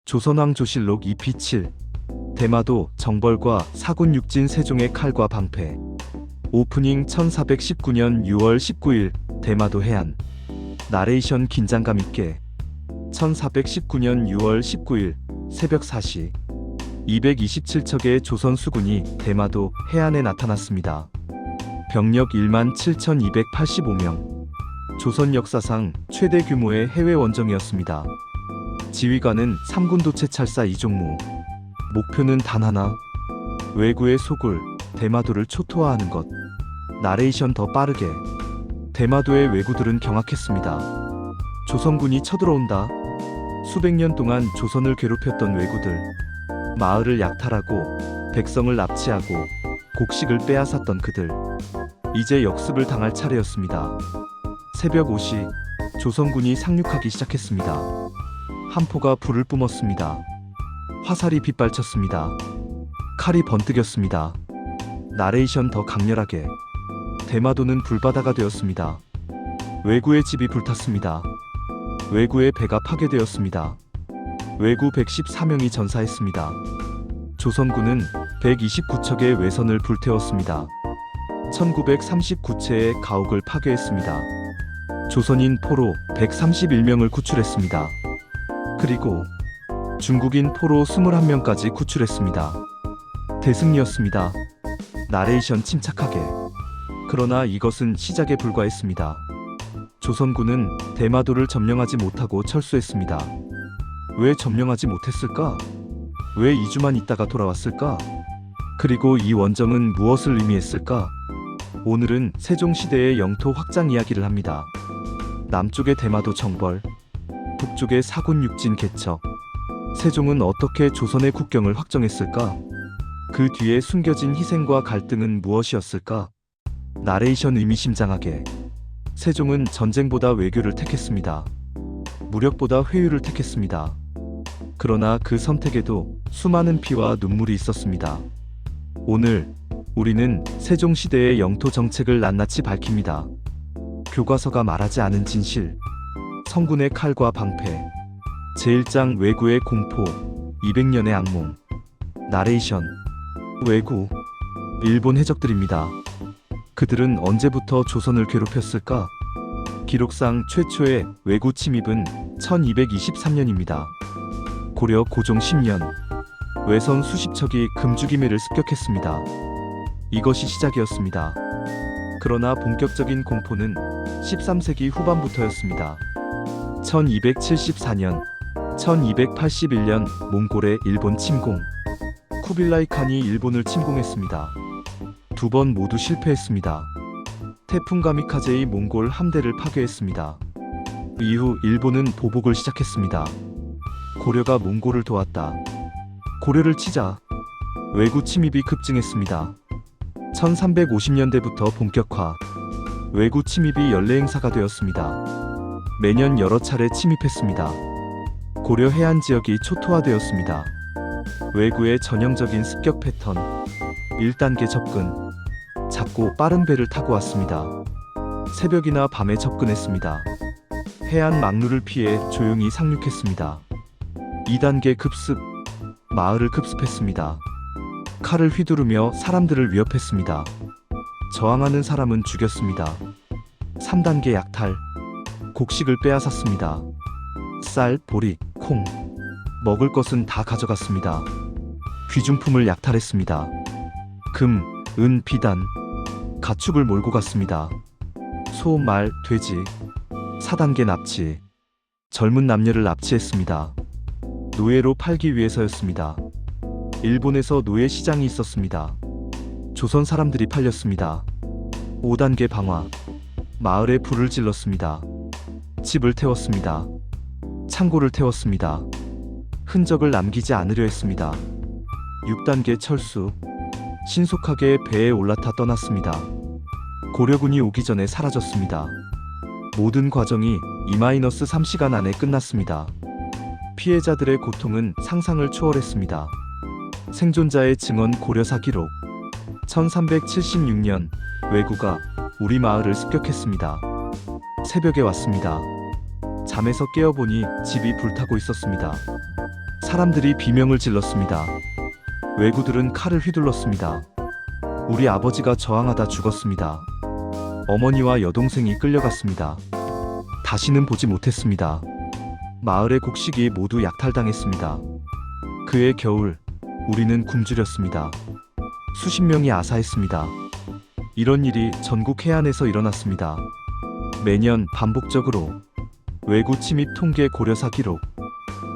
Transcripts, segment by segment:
조선왕조실록 2피7 대마도 정벌과 사군 육진 세종의 칼과 방패. 오프닝 1419년 6월 19일 대마도 해안. 나레이션 긴장감 있게. 1419년 6월 19일 새벽 4시 227척의 조선 수군이 대마도 해안에 나타났습니다. 병력 17,285명. 조선 역사상 최대 규모의 해외 원정이었습니다. 지휘관은 삼군도 채찰사 이종무. 목표는 단 하나. 왜구의 소굴 대마도를 초토화하는 것. 나레이션 더 빠르게. 대마도의 왜구들은 경악했습니다. 조선군이 쳐들어온다. 수백 년 동안 조선을 괴롭혔던 왜구들. 마을을 약탈하고 백성을 납치하고 곡식을 빼앗았던 그들. 이제 역습을 당할 차례였습니다. 새벽 5시 조선군이 상륙하기 시작했습니다. 함포가 불을 뿜었습니다. 화살이 빗발쳤습니다. 칼이 번뜩였습니다. 나레이션 더 강렬하게. 대마도는 불바다가 되었습니다. 왜구의 집이 불탔습니다. 왜구의 배가 파괴되었습니다. 왜구 114명이 전사했습니다. 조선군은 129척의 외선을 불태웠습니다. 1939채의 가옥을 파괴했습니다. 조선인 포로 131명을 구출했습니다. 그리고 중국인 포로 21명까지 구출했습니다. 대승리였습니다. 나레이션 침착하게. 그러나 이것은 시작에 불과했습니다. 조선군은 대마도를 점령하지 못하고 철수했습니다. 왜 점령하지 못했을까? 왜 2주만 있다가 돌아왔을까? 그리고 이 원정은 무엇을 의미했을까? 오늘은 세종시대의 영토 확장 이야기를 합니다. 남쪽의 대마도 정벌, 북쪽의 사군 육진 개척. 세종은 어떻게 조선의 국경을 확정했을까? 그 뒤에 숨겨진 희생과 갈등은 무엇이었을까? 나레이션 의미심장하게. 세종은 전쟁보다 외교를 택했습니다. 무력보다 회유를 택했습니다. 그러나 그 선택에도 수많은 피와 눈물이 있었습니다. 오늘 우리는 세종시대의 영토 정책을 낱낱이 밝힙니다. 교과서가 말하지 않은 진실. 성군의 칼과 방패. 제1장 왜구의 공포. 200년의 악몽. 나레이션. 왜구. 일본 해적들입니다. 그들은 언제부터 조선을 괴롭혔을까? 기록상 최초의 왜구 침입은 1223년입니다. 고려 고종 10년. 외선 수십 척이 금주기매를 습격했습니다. 이것이 시작이었습니다. 그러나 본격적인 공포는 13세기 후반부터였습니다. 1274년, 1281년 몽골의 일본 침공. 쿠빌라이 칸이 일본을 침공했습니다. 두 번 모두 실패했습니다. 태풍 가미카제의 몽골 함대를 파괴했습니다. 이후 일본은 보복을 시작했습니다. 고려가 몽골을 도왔다. 고려를 치자 왜구 침입이 급증했습니다. 1350년대부터 본격화. 왜구 침입이 연례 행사가 되었습니다. 매년 여러 차례 침입했습니다. 고려 해안 지역이 초토화되었습니다. 왜구의 전형적인 습격 패턴. 1단계 접근. 작고 빠른 배를 타고 왔습니다. 새벽이나 밤에 접근했습니다. 해안 막루를 피해 조용히 상륙했습니다. 2단계 급습. 마을을 급습했습니다. 칼을 휘두르며 사람들을 위협했습니다. 저항하는 사람은 죽였습니다. 3단계 약탈. 곡식을 빼앗았습니다. 쌀, 보리, 콩. 먹을 것은 다 가져갔습니다. 귀중품을 약탈했습니다. 금, 은, 비단. 가축을 몰고 갔습니다. 소, 말, 돼지. 4단계 납치. 젊은 남녀를 납치했습니다. 노예로 팔기 위해서였습니다. 일본에서 노예 시장이 있었습니다. 조선 사람들이 팔렸습니다. 5단계 방화. 마을에 불을 질렀습니다. 집을 태웠습니다. 창고를 태웠습니다. 흔적을 남기지 않으려 했습니다. 6단계 철수. 신속하게 배에 올라타 떠났습니다. 고려군이 오기 전에 사라졌습니다. 모든 과정이 2-3시간 안에 끝났습니다. 피해자들의 고통은 상상을 초월했습니다. 생존자의 증언 고려사 기록. 1376년 왜구가 우리 마을을 습격했습니다. 새벽에 왔습니다. 잠에서 깨어보니 집이 불타고 있었습니다. 사람들이 비명을 질렀습니다. 왜구들은 칼을 휘둘렀습니다. 우리 아버지가 저항하다 죽었습니다. 어머니와 여동생이 끌려갔습니다. 다시는 보지 못했습니다. 마을의 곡식이 모두 약탈당했습니다. 그해 겨울 우리는 굶주렸습니다. 수십 명이 아사했습니다. 이런 일이 전국 해안에서 일어났습니다. 매년 반복적으로 왜구 침입 통계 고려사 기록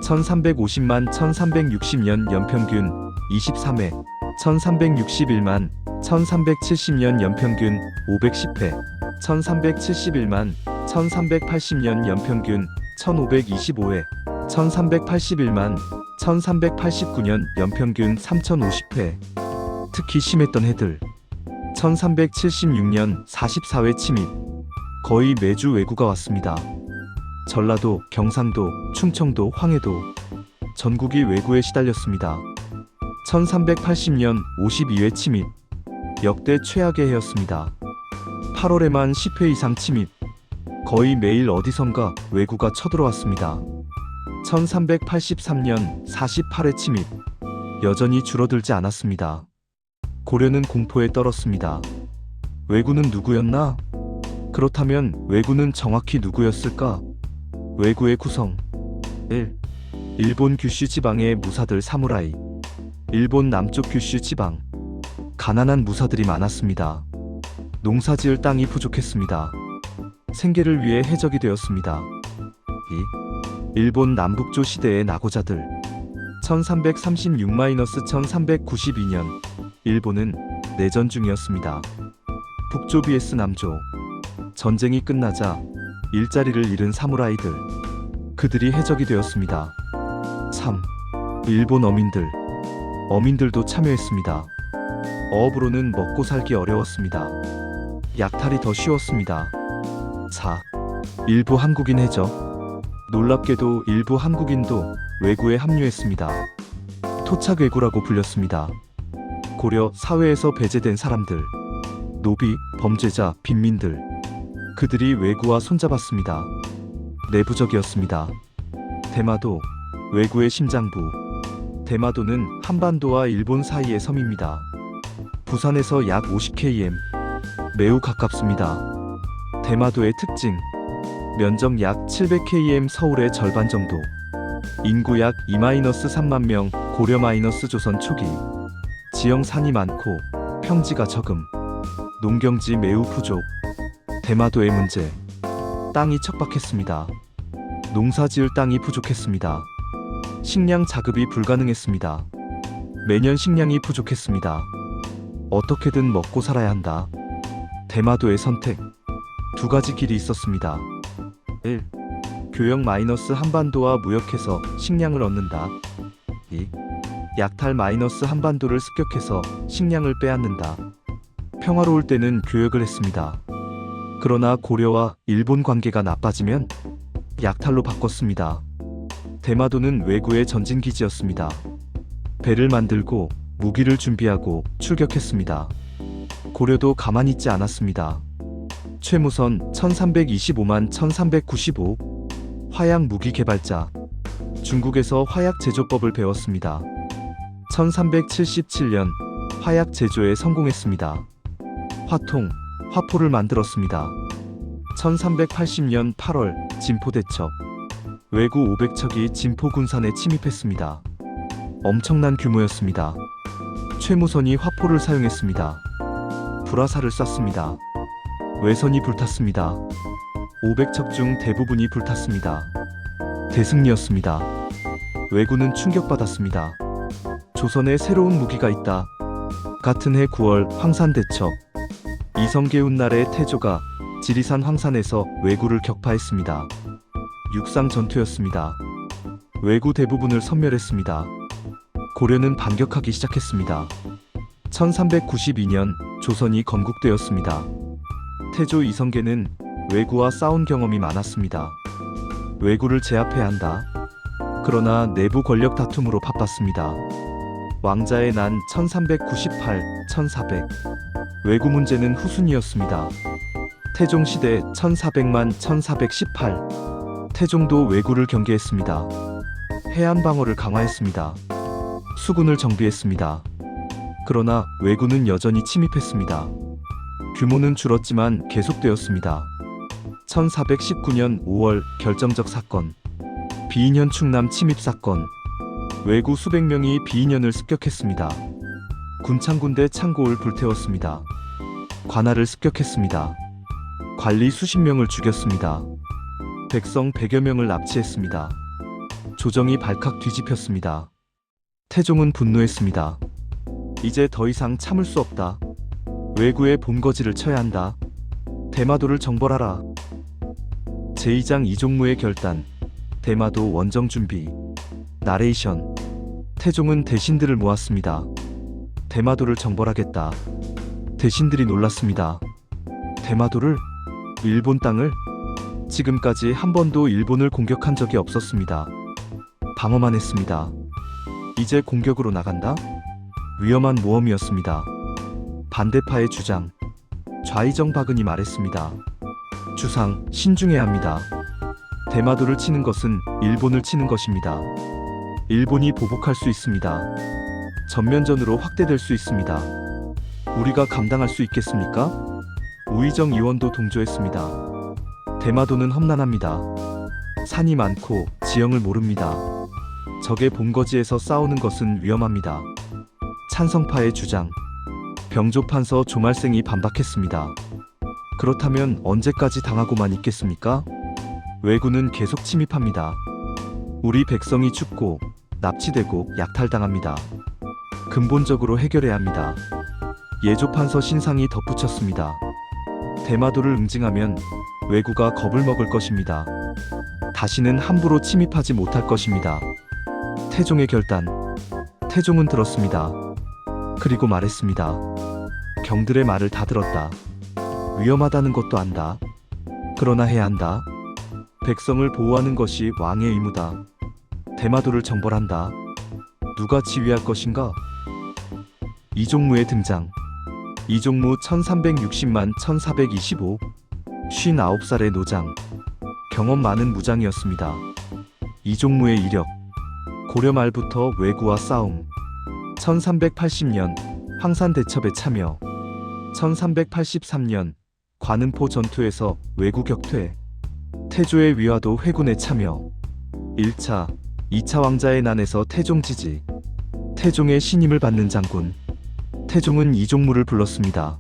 1350만 1360년 연평균 23회 1361만 1370년 연평균 510회 1371만 1380년 연평균 1525회 1381만 1389년 연평균 3050회 특히 심했던 해들 1376년 44회 침입 거의 매주 왜구가 왔습니다. 전라도, 경상도, 충청도, 황해도 전국이 왜구에 시달렸습니다. 1380년 52회 침입 역대 최악의 해였습니다. 8월에만 10회 이상 침입 거의 매일 어디선가 왜구가 쳐들어왔습니다. 1383년 48회 침입 여전히 줄어들지 않았습니다. 고려는 공포에 떨었습니다. 왜구는 누구였나? 그렇다면 왜구는 정확히 누구였을까? 왜구의 구성 1. 일본 규슈 지방의 무사들 사무라이 일본 남쪽 규슈 지방 가난한 무사들이 많았습니다. 농사지을 땅이 부족했습니다. 생계를 위해 해적이 되었습니다. 2. 일본 남북조 시대의 낙오자들 1336-1392년 일본은 내전 중이었습니다. 북조 vs 남조 전쟁이 끝나자 일자리를 잃은 사무라이들 그들이 해적이 되었습니다. 3. 일본 어민들도 참여했습니다. 어업으로는 먹고 살기 어려웠습니다. 약탈이 더 쉬웠습니다. 4. 일부 한국인 해적 놀랍게도 일부 한국인도 왜구에 합류했습니다. 토착왜구라고 불렸습니다. 고려 사회에서 배제된 사람들 노비, 범죄자, 빈민들 그들이 왜구와 손잡았습니다. 내부적이었습니다. 대마도, 왜구의 심장부 대마도는 한반도와 일본 사이의 섬입니다. 부산에서 약 50km 매우 가깝습니다. 대마도의 특징 면적 약 700km 서울의 절반 정도 인구 약 2-3만 명 고려 - 조선 초기 지형 산이 많고 평지가 적음 농경지 매우 부족 대마도의 문제 땅이 척박했습니다. 농사지을 땅이 부족했습니다. 식량 자급이 불가능했습니다. 매년 식량이 부족했습니다. 어떻게든 먹고 살아야 한다. 대마도의 선택 두 가지 길이 있었습니다. 1. 교역 - 한반도와 무역해서 식량을 얻는다. 2. 약탈 - 한반도를 습격해서 식량을 빼앗는다. 평화로울 때는 교역을 했습니다. 그러나 고려와 일본 관계가 나빠지면 약탈로 바꿨습니다. 대마도는 왜구의 전진기지였습니다. 배를 만들고 무기를 준비하고 출격했습니다. 고려도 가만히 있지 않았습니다. 최무선 1325만 1395 화약 무기 개발자 중국에서 화약 제조법을 배웠습니다. 1377년 화약 제조에 성공했습니다. 화포를 만들었습니다. 1380년 8월 진포대첩 왜구 500척이 진포 군산에 침입했습니다. 엄청난 규모였습니다. 최무선이 화포를 사용했습니다. 불화살을 쐈습니다. 외선이 불탔습니다. 500척 중 대부분이 불탔습니다. 대승리였습니다. 왜구는 충격받았습니다. 조선에 새로운 무기가 있다. 같은 해 9월 황산대첩 이성계훈날의 태조가 지리산 황산에서 왜구를 격파했습니다. 육상 전투였습니다. 왜구 대부분을 섬멸했습니다. 고려는 반격하기 시작했습니다. 1392년 조선이 건국되었습니다. 태조 이성계는 왜구와 싸운 경험이 많았습니다. 왜구를 제압해야 한다. 그러나 내부 권력 다툼으로 바빴습니다. 왕자의 난 1398, 1400 왜구 문제는 후순위였습니다. 태종시대 1400만 1418 태종도 왜구를 경계했습니다. 해안 방어를 강화했습니다. 수군을 정비했습니다. 그러나 왜구는 여전히 침입했습니다. 규모는 줄었지만 계속되었습니다. 1419년 5월 결정적 사건. 비인현 충남 침입 사건. 왜구 수백 명이 비인현을 습격했습니다. 군창군대 창고를 불태웠습니다. 관할을 습격했습니다. 관리 수십 명을 죽였습니다. 백성 100여 명을 납치했습니다. 조정이 발칵 뒤집혔습니다. 태종은 분노했습니다. 이제 더 이상 참을 수 없다. 왜구의 본거지를 쳐야 한다. 대마도를 정벌하라. 제2장 이종무의 결단. 대마도 원정 준비. 나레이션. 태종은 대신들을 모았습니다. 대마도를 정벌하겠다. 대신들이 놀랐습니다. 대마도를? 일본 땅을? 지금까지 한 번도 일본을 공격한 적이 없었습니다. 방어만 했습니다. 이제 공격으로 나간다? 위험한 모험이었습니다. 반대파의 주장. 좌이정 박은이 말했습니다. 주상, 신중해야 합니다. 대마도를 치는 것은 일본을 치는 것입니다. 일본이 보복할 수 있습니다. 전면전으로 확대될 수 있습니다. 우리가 감당할 수 있겠습니까? 우의정 의원도 동조했습니다. 대마도는 험난합니다. 산이 많고 지형을 모릅니다. 적의 본거지에서 싸우는 것은 위험합니다. 찬성파의 주장. 병조판서 조말생이 반박했습니다. 그렇다면 언제까지 당하고만 있겠습니까? 왜구는 계속 침입합니다. 우리 백성이 죽고 납치되고 약탈당합니다. 근본적으로 해결해야 합니다. 예조판서 신상이 덧붙였습니다. 대마도를 응징하면 왜구가 겁을 먹을 것입니다. 다시는 함부로 침입하지 못할 것입니다. 태종의 결단. 태종은 들었습니다. 그리고 말했습니다. 경들의 말을 다 들었다. 위험하다는 것도 안다. 그러나 해야 한다. 백성을 보호하는 것이 왕의 의무다. 대마도를 정벌한다. 누가 지휘할 것인가? 이종무의 등장. 이종무 1360만 1425. 59살의 노장. 경험 많은 무장이었습니다. 이종무의 이력. 고려 말부터 왜구와 싸움. 1380년 황산대첩에 참여. 1383년 관음포 전투에서 왜구 격퇴. 태조의 위화도 회군에 참여. 1차, 2차 왕자의 난에서 태종 지지. 태종의 신임을 받는 장군. 태종은 이종무를 불렀습니다.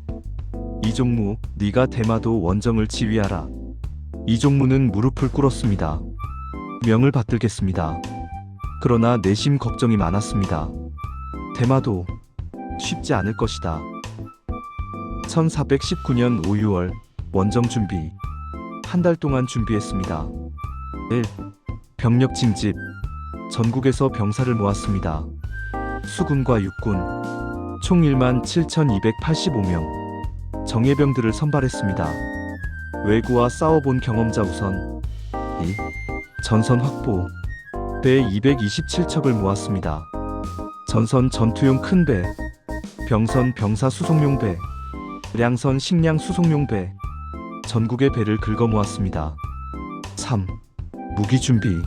이종무, 네가 대마도 원정을 지휘하라. 이종무는 무릎을 꿇었습니다. 명을 받들겠습니다. 그러나 내심 걱정이 많았습니다. 대마도 쉽지 않을 것이다. 1419년 5, 6월 원정 준비. 한 달 동안 준비했습니다. 1. 병력 징집. 전국에서 병사를 모았습니다. 수군과 육군. 총 1만 7,285명. 정예병들을 선발했습니다. 왜구와 싸워본 경험자 우선. 2. 전선 확보. 배 227척을 모았습니다. 전선 전투용 큰 배, 병선 병사 수송용 배, 량선 식량 수송용 배, 전국의 배를 긁어 모았습니다. 3. 무기 준비.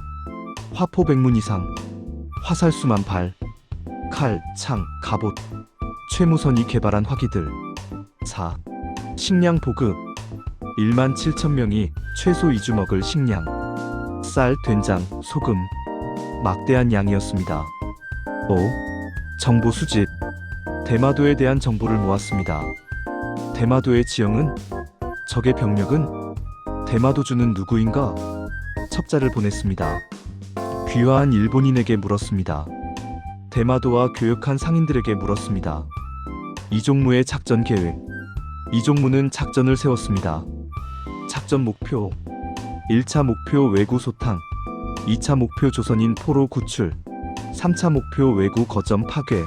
화포 100문 이상, 화살 수만 발, 칼, 창, 갑옷, 최무선이 개발한 화기들. 4. 식량 보급. 1만 7천명이 최소 2주 먹을 식량, 쌀, 된장, 소금, 막대한 양이었습니다. 5. 정보 수집. 대마도에 대한 정보를 모았습니다. 대마도의 지형은? 적의 병력은? 대마도주는 누구인가? 첩자를 보냈습니다. 귀화한 일본인에게 물었습니다. 대마도와 교역한 상인들에게 물었습니다. 이종무의 작전 계획. 이종무는 작전을 세웠습니다. 작전 목표. 1차 목표 왜구 소탕. 2차 목표 조선인 포로 구출. 3차 목표 왜구 거점 파괴.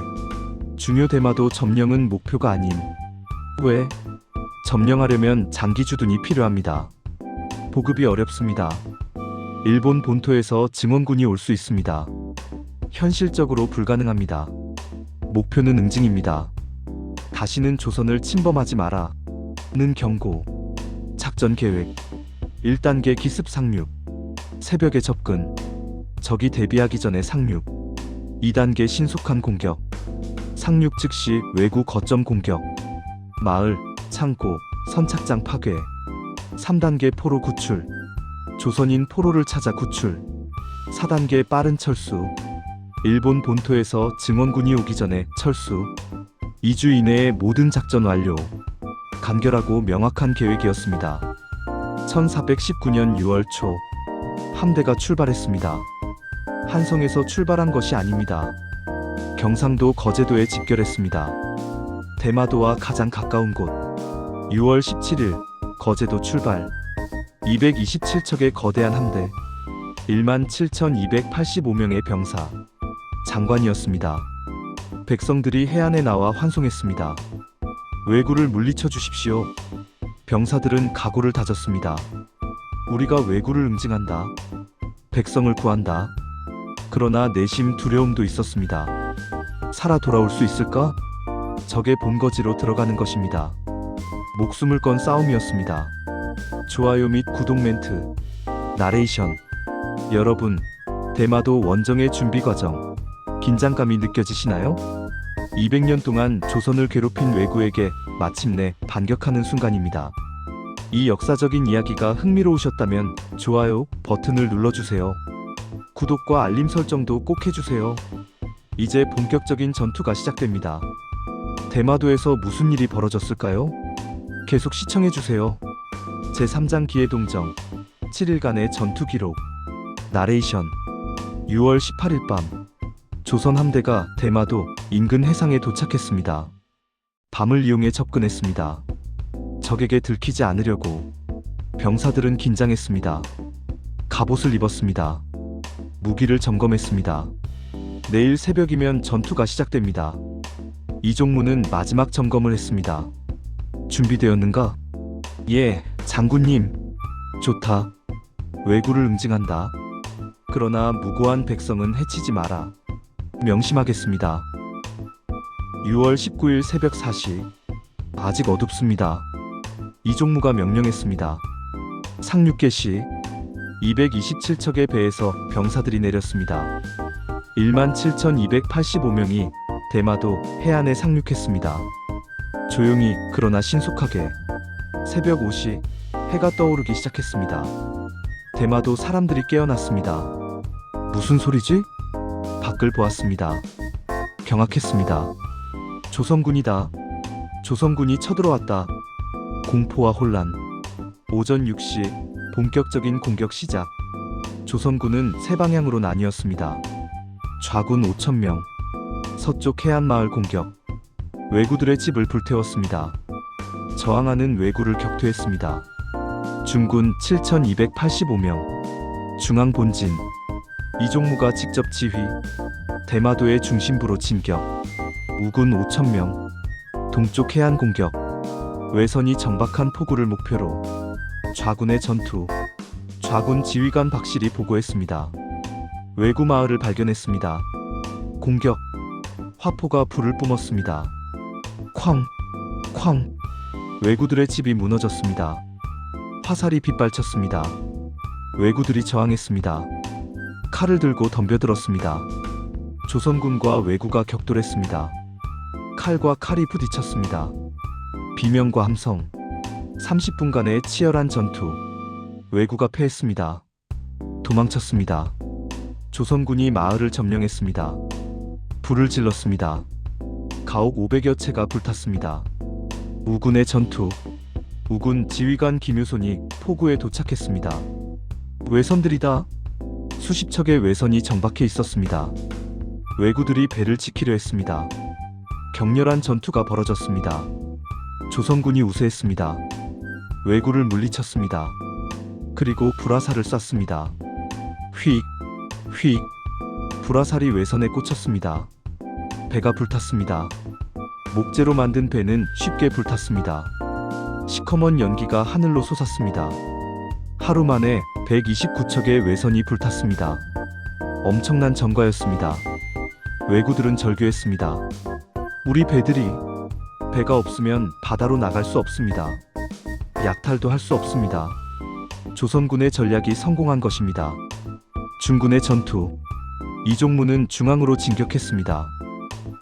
중요 대마도 점령은 목표가 아님. 왜? 점령하려면 장기 주둔이 필요합니다. 보급이 어렵습니다. 일본 본토에서 증원군이 올 수 있습니다. 현실적으로 불가능합니다. 목표는 응징입니다. 다시는 조선을 침범하지 마라. 는 경고. 작전 계획. 1단계 기습 상륙. 새벽에 접근. 적이 대비하기 전에 상륙. 2단계 신속한 공격. 상륙 즉시 외구 거점 공격. 마을, 창고, 선착장 파괴. 3단계 포로 구출. 조선인 포로를 찾아 구출. 4단계 빠른 철수. 일본 본토에서 증원군이 오기 전에 철수. 2주 이내에 모든 작전 완료. 간결하고 명확한 계획이었습니다. 1419년 6월 초 함대가 출발했습니다. 한성에서 출발한 것이 아닙니다. 경상도 거제도에 집결했습니다. 대마도와 가장 가까운 곳. 6월 17일 거제도 출발. 227척의 거대한 함대. 17,285명의 병사, 장관이었습니다. 백성들이 해안에 나와 환송했습니다. 왜구를 물리쳐 주십시오. 병사들은 각오를 다졌습니다. 우리가 왜구를 응징한다. 백성을 구한다. 그러나 내심 두려움도 있었습니다. 살아 돌아올 수 있을까? 적의 본거지로 들어가는 것입니다. 목숨을 건 싸움이었습니다. 좋아요 및 구독 멘트, 나레이션. 여러분, 대마도 원정의 준비 과정, 긴장감이 느껴지시나요? 200년 동안 조선을 괴롭힌 왜구에게 마침내 반격하는 순간입니다. 이 역사적인 이야기가 흥미로우셨다면 좋아요 버튼을 눌러주세요. 구독과 알림 설정도 꼭 해주세요. 이제 본격적인 전투가 시작됩니다. 대마도에서 무슨 일이 벌어졌을까요? 계속 시청해주세요. 제3장 기해동정, 7일간의 전투 기록. 나레이션. 6월 18일 밤 조선 함대가 대마도 인근 해상에 도착했습니다. 밤을 이용해 접근했습니다. 적에게 들키지 않으려고. 병사들은 긴장했습니다. 갑옷을 입었습니다. 무기를 점검했습니다. 내일 새벽이면 전투가 시작됩니다. 이종무는 마지막 점검을 했습니다. 준비되었는가? 예, 장군님. 좋다. 왜구를 응징한다. 그러나 무고한 백성은 해치지 마라. 명심하겠습니다. 6월 19일 새벽 4시. 아직 어둡습니다. 이종무가 명령했습니다. 상륙 개시. 227척의 배에서 병사들이 내렸습니다. 17,285명이 대마도 해안에 상륙했습니다. 조용히 그러나 신속하게. 새벽 5시 해가 떠오르기 시작했습니다. 대마도 사람들이 깨어났습니다. 무슨 소리지? 밖을 보았습니다. 경악했습니다. 조선군이다. 조선군이 쳐들어왔다. 공포와 혼란. 오전 6시 본격적인 공격 시작. 조선군은 세 방향으로 나뉘었습니다. 좌군 5,000명. 서쪽 해안마을 공격. 왜구들의 집을 불태웠습니다. 저항하는 왜구를 격퇴했습니다. 중군 7,285명. 중앙 본진. 이종무가 직접 지휘. 대마도의 중심부로 진격. 우군 5,000명. 동쪽 해안 공격. 외선이 정박한 포구를 목표로. 좌군의 전투. 좌군 지휘관 박실이 보고했습니다. 왜구 마을을 발견했습니다. 공격. 화포가 불을 뿜었습니다. 쾅! 쾅! 왜구들의 집이 무너졌습니다. 화살이 빗발쳤습니다. 왜구들이 저항했습니다. 칼을 들고 덤벼들었습니다. 조선군과 왜구가 격돌했습니다. 칼과 칼이 부딪혔습니다. 비명과 함성. 30분간의 치열한 전투. 왜구가 패했습니다. 도망쳤습니다. 조선군이 마을을 점령했습니다. 불을 질렀습니다. 가옥 500여 채가 불탔습니다. 우군의 전투. 우군 지휘관 김유손이 포구에 도착했습니다. 외선들이다. 수십 척의 외선이 정박해 있었습니다. 왜구들이 배를 지키려 했습니다. 격렬한 전투가 벌어졌습니다. 조선군이 우세했습니다. 왜구를 물리쳤습니다. 그리고 불화살을 쐈습니다. 휙! 휙! 불화살이 외선에 꽂혔습니다. 배가 불탔습니다. 목재로 만든 배는 쉽게 불탔습니다. 시커먼 연기가 하늘로 솟았습니다. 하루 만에 129척의 외선이 불탔습니다. 엄청난 전과였습니다. 왜구들은 절규했습니다. 우리 배가 없으면 바다로 나갈 수 없습니다. 약탈도 할 수 없습니다. 조선군의 전략이 성공한 것입니다. 중군의 전투. 이종무는 중앙으로 진격했습니다.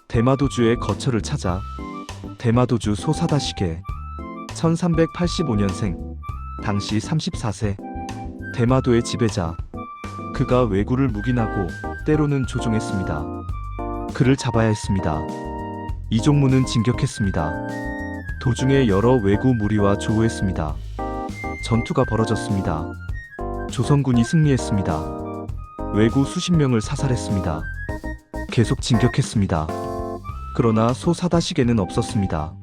대마도주의 거처를 찾아 대마도주 소사다시계 1385년생 당시 34세 대마도의 지배자. 그가 왜구를 묵인하고 때로는 조종했습니다. 그를 잡아야 했습니다. 이종무는 진격했습니다. 도중에 여러 왜구 무리와 조우했습니다. 전투가 벌어졌습니다. 조선군이 승리했습니다. 왜구 수십 명을 사살했습니다. 계속 진격했습니다. 그러나 소사다시계는 없었습니다.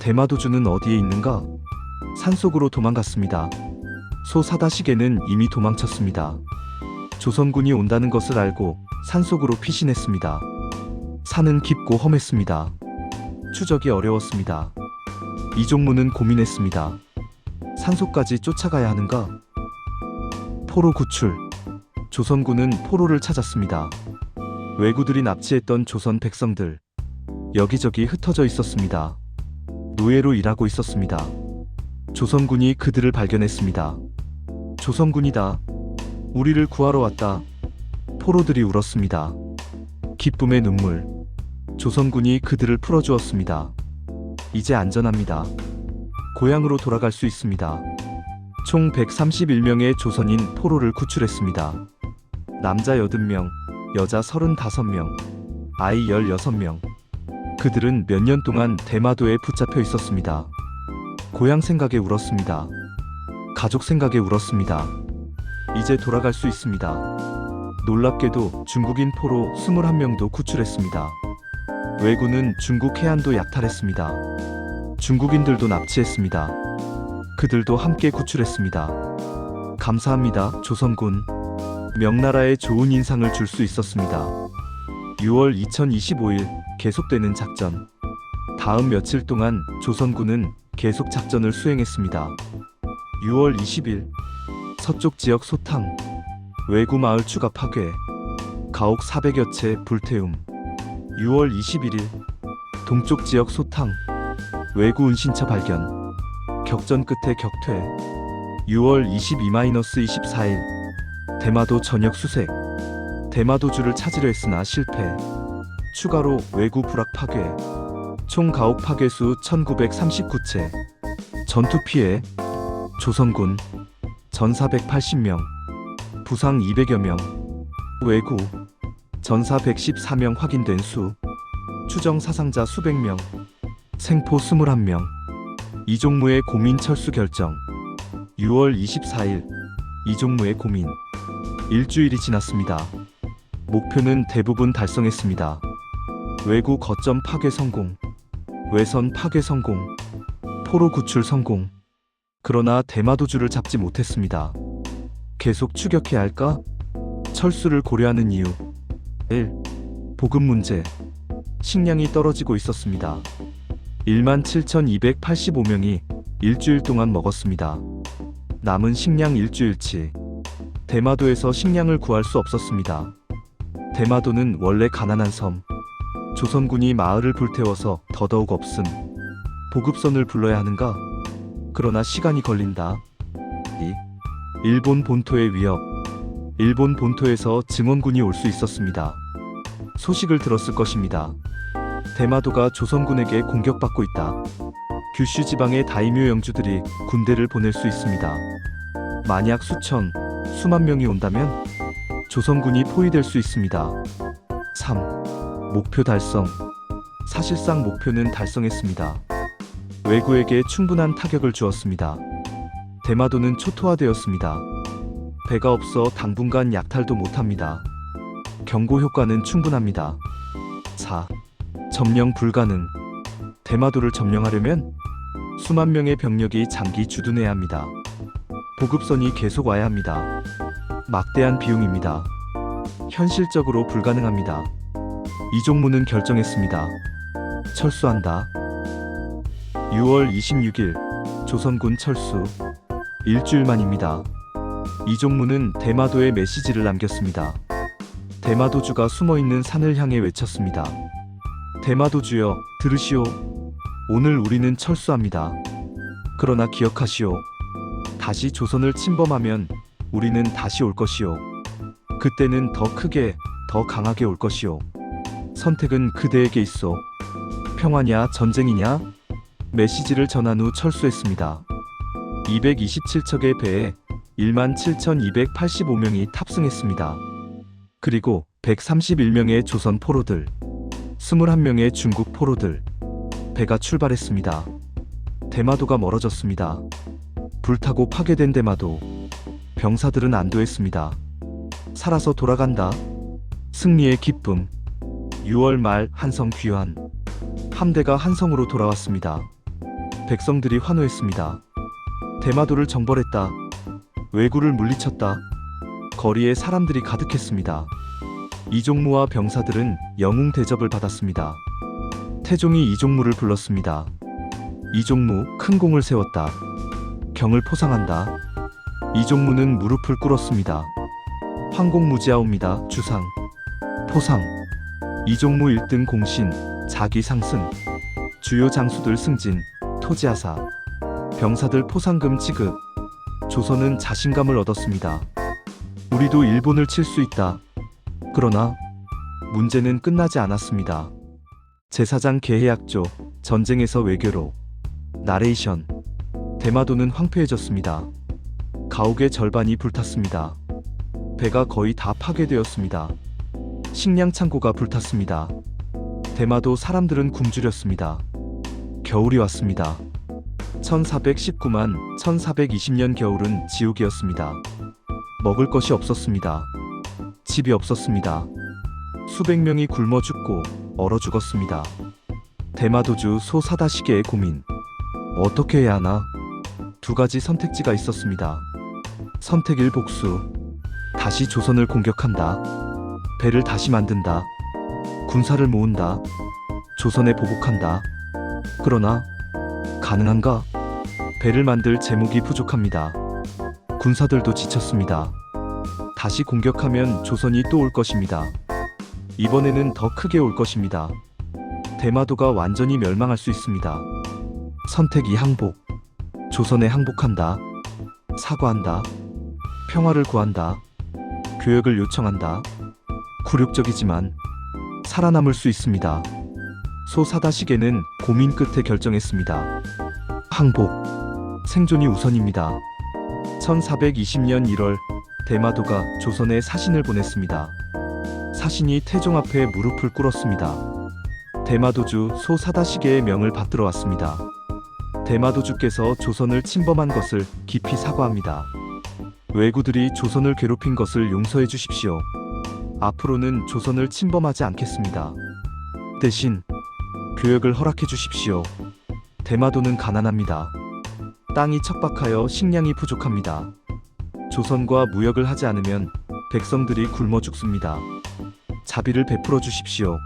대마도주는 어디에 있는가? 산속으로 도망갔습니다. 소사다시계는 이미 도망쳤습니다. 조선군이 온다는 것을 알고 산속으로 피신했습니다. 산은 깊고 험했습니다. 추적이 어려웠습니다. 이종무는 고민했습니다. 산속까지 쫓아가야 하는가? 포로 구출. 조선군은 포로를 찾았습니다. 왜구들이 납치했던 조선 백성들. 여기저기 흩어져 있었습니다. 노예로 일하고 있었습니다. 조선군이 그들을 발견했습니다. 조선군이다. 우리를 구하러 왔다. 포로들이 울었습니다. 기쁨의 눈물. 조선군이 그들을 풀어주었습니다. 이제 안전합니다. 고향으로 돌아갈 수 있습니다. 총 131명의 조선인 포로를 구출했습니다. 남자 80명, 여자 35명, 아이 16명. 그들은 몇 년 동안 대마도에 붙잡혀 있었습니다. 고향 생각에 울었습니다. 가족 생각에 울었습니다. 이제 돌아갈 수 있습니다. 놀랍게도 중국인 포로 21명도 구출했습니다. 왜구는 중국 해안도 약탈했습니다. 중국인들도 납치했습니다. 그들도 함께 구출했습니다. 감사합니다, 조선군. 명나라에 좋은 인상을 줄 수 있었습니다. 6월 2025일 계속되는 작전. 다음 며칠 동안 조선군은 계속 작전을 수행했습니다. 6월 20일 서쪽 지역 소탕, 왜구 마을 추가 파괴, 가옥 400여 채 불태움. 6월 21일 동쪽 지역 소탕, 왜구 은신처 발견, 격전 끝에 격퇴. 6월 22-24일 대마도 전역 수색. 대마도주를 찾으려 했으나 실패. 추가로 왜구 부락 파괴. 총 가옥 파괴수 1939채. 전투 피해 조선군 전사 180명, 부상 200여 명. 왜구 전사 114명 확인된 수. 추정 사상자 수백 명. 생포 21명. 이종무의 고민 철수 결정. 6월 24일 이종무의 고민. 일주일이 지났습니다. 목표는 대부분 달성했습니다. 왜구 거점 파괴 성공, 외선 파괴 성공, 포로 구출 성공. 그러나 대마도주를 잡지 못했습니다. 계속 추격해야 할까? 철수를 고려하는 이유. 1. 보급 문제. 식량이 떨어지고 있었습니다. 17,285명이 일주일 동안 먹었습니다. 남은 식량 일주일치. 대마도에서 식량을 구할 수 없었습니다. 대마도는 원래 가난한 섬. 조선군이 마을을 불태워서 더더욱 없음. 보급선을 불러야 하는가? 그러나 시간이 걸린다. 2. 일본 본토의 위협. 일본 본토에서 증원군이 올 수 있었습니다. 소식을 들었을 것입니다. 대마도가 조선군에게 공격받고 있다. 규슈 지방의 다이묘 영주들이 군대를 보낼 수 있습니다. 만약 수천, 수만 명이 온다면 조선군이 포위될 수 있습니다. 3. 목표 달성. 사실상 목표는 달성했습니다. 왜구에게 충분한 타격을 주었습니다. 대마도는 초토화되었습니다. 배가 없어 당분간 약탈도 못합니다. 경고 효과는 충분합니다. 4. 점령 불가능. 대마도를 점령하려면 수만 명의 병력이 장기 주둔해야 합니다. 보급선이 계속 와야 합니다. 막대한 비용입니다. 현실적으로 불가능합니다. 이종무는 결정했습니다. 철수한다. 6월 26일 조선군 철수. 일주일 만입니다. 이종무는 대마도에 메시지를 남겼습니다. 대마도주가 숨어있는 산을 향해 외쳤습니다. 대마도주여, 들으시오. 오늘 우리는 철수합니다. 그러나 기억하시오. 다시 조선을 침범하면 우리는 다시 올 것이오. 그때는 더 크게, 더 강하게 올 것이오. 선택은 그대에게 있어. 평화냐 전쟁이냐? 메시지를 전한 후 철수했습니다. 227척의 배에 17,285명이 탑승했습니다. 그리고 131명의 조선 포로들, 21명의 중국 포로들, 배가 출발했습니다. 대마도가 멀어졌습니다. 불타고 파괴된 대마도. 병사들은 안도했습니다. 살아서 돌아간다. 승리의 기쁨. 6월 말 한성 귀환. 함대가 한성으로 돌아왔습니다. 백성들이 환호했습니다. 대마도를 정벌했다. 왜구를 물리쳤다. 거리에 사람들이 가득했습니다. 이종무와 병사들은 영웅 대접을 받았습니다. 태종이 이종무를 불렀습니다. 이종무 큰 공을 세웠다. 경을 포상한다. 이종무는 무릎을 꿇었습니다. 황공무지하옵니다. 주상. 포상. 이종무 1등 공신, 자기 상승. 주요 장수들 승진, 토지하사. 병사들 포상금 지급. 조선은 자신감을 얻었습니다. 우리도 일본을 칠 수 있다. 그러나 문제는 끝나지 않았습니다. 제4장 개해약조, 전쟁에서 외교로. 나레이션. 대마도는 황폐해졌습니다. 가옥의 절반이 불탔습니다. 배가 거의 다 파괴되었습니다. 식량 창고가 불탔습니다. 대마도 사람들은 굶주렸습니다. 겨울이 왔습니다. 1419만 1420년 겨울은 지옥이었습니다. 먹을 것이 없었습니다. 집이 없었습니다. 수백 명이 굶어 죽고 얼어 죽었습니다. 대마도주 소사다시계의 고민. 어떻게 해야 하나? 두 가지 선택지가 있었습니다. 선택 1 복수. 다시 조선을 공격한다. 배를 다시 만든다. 군사를 모은다. 조선에 보복한다. 그러나 가능한가? 배를 만들 재목이 부족합니다. 군사들도 지쳤습니다. 다시 공격하면 조선이 또 올 것입니다. 이번에는 더 크게 올 것입니다. 대마도가 완전히 멸망할 수 있습니다. 선택 2 항복. 조선에 항복한다. 사과한다. 평화를 구한다. 교역을 요청한다. 굴욕적이지만 살아남을 수 있습니다. 소사다시계는 고민 끝에 결정했습니다. 항복. 생존이 우선입니다. 1420년 1월 대마도가 조선에 사신을 보냈습니다. 사신이 태종 앞에 무릎을 꿇었습니다. 대마도주 소사다시계의 명을 받들어 왔습니다. 대마도주께서 조선을 침범한 것을 깊이 사과합니다. 왜구들이 조선을 괴롭힌 것을 용서해 주십시오. 앞으로는 조선을 침범하지 않겠습니다. 대신 교역을 허락해 주십시오. 대마도는 가난합니다. 땅이 척박하여 식량이 부족합니다. 조선과 무역을 하지 않으면 백성들이 굶어 죽습니다. 자비를 베풀어 주십시오.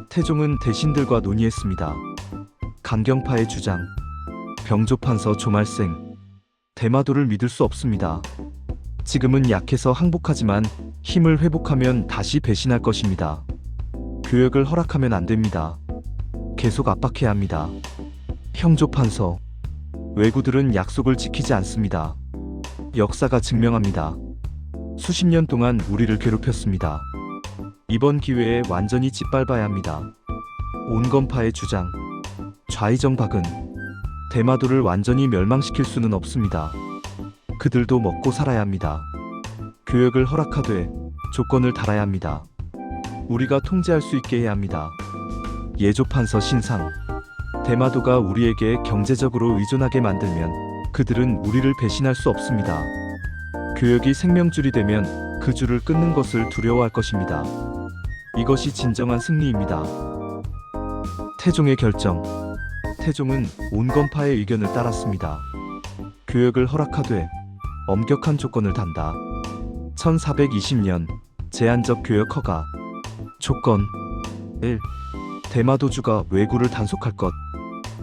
태종은 대신들과 논의했습니다. 강경파의 주장. 병조판서 조말생. 대마도를 믿을 수 없습니다. 지금은 약해서 항복하지만 힘을 회복하면 다시 배신할 것입니다. 교역을 허락하면 안 됩니다. 계속 압박해야 합니다. 형조판서. 왜구들은 약속을 지키지 않습니다. 역사가 증명합니다. 수십 년 동안 우리를 괴롭혔습니다. 이번 기회에 완전히 짓밟아야 합니다. 온건파의 주장. 좌이정박은. 대마도를 완전히 멸망시킬 수는 없습니다. 그들도 먹고 살아야 합니다. 교역을 허락하되 조건을 달아야 합니다. 우리가 통제할 수 있게 해야 합니다. 예조판서 신상. 대마도가 우리에게 경제적으로 의존하게 만들면 그들은 우리를 배신할 수 없습니다. 교역이 생명줄이 되면 그 줄을 끊는 것을 두려워할 것입니다. 이것이 진정한 승리입니다. 태종의 결정. 태종은 온건파의 의견을 따랐습니다. 교역을 허락하되 엄격한 조건을 단다. 1420년 제한적 교역 허가. 조건 1. 대마도주가 왜구를 단속할 것.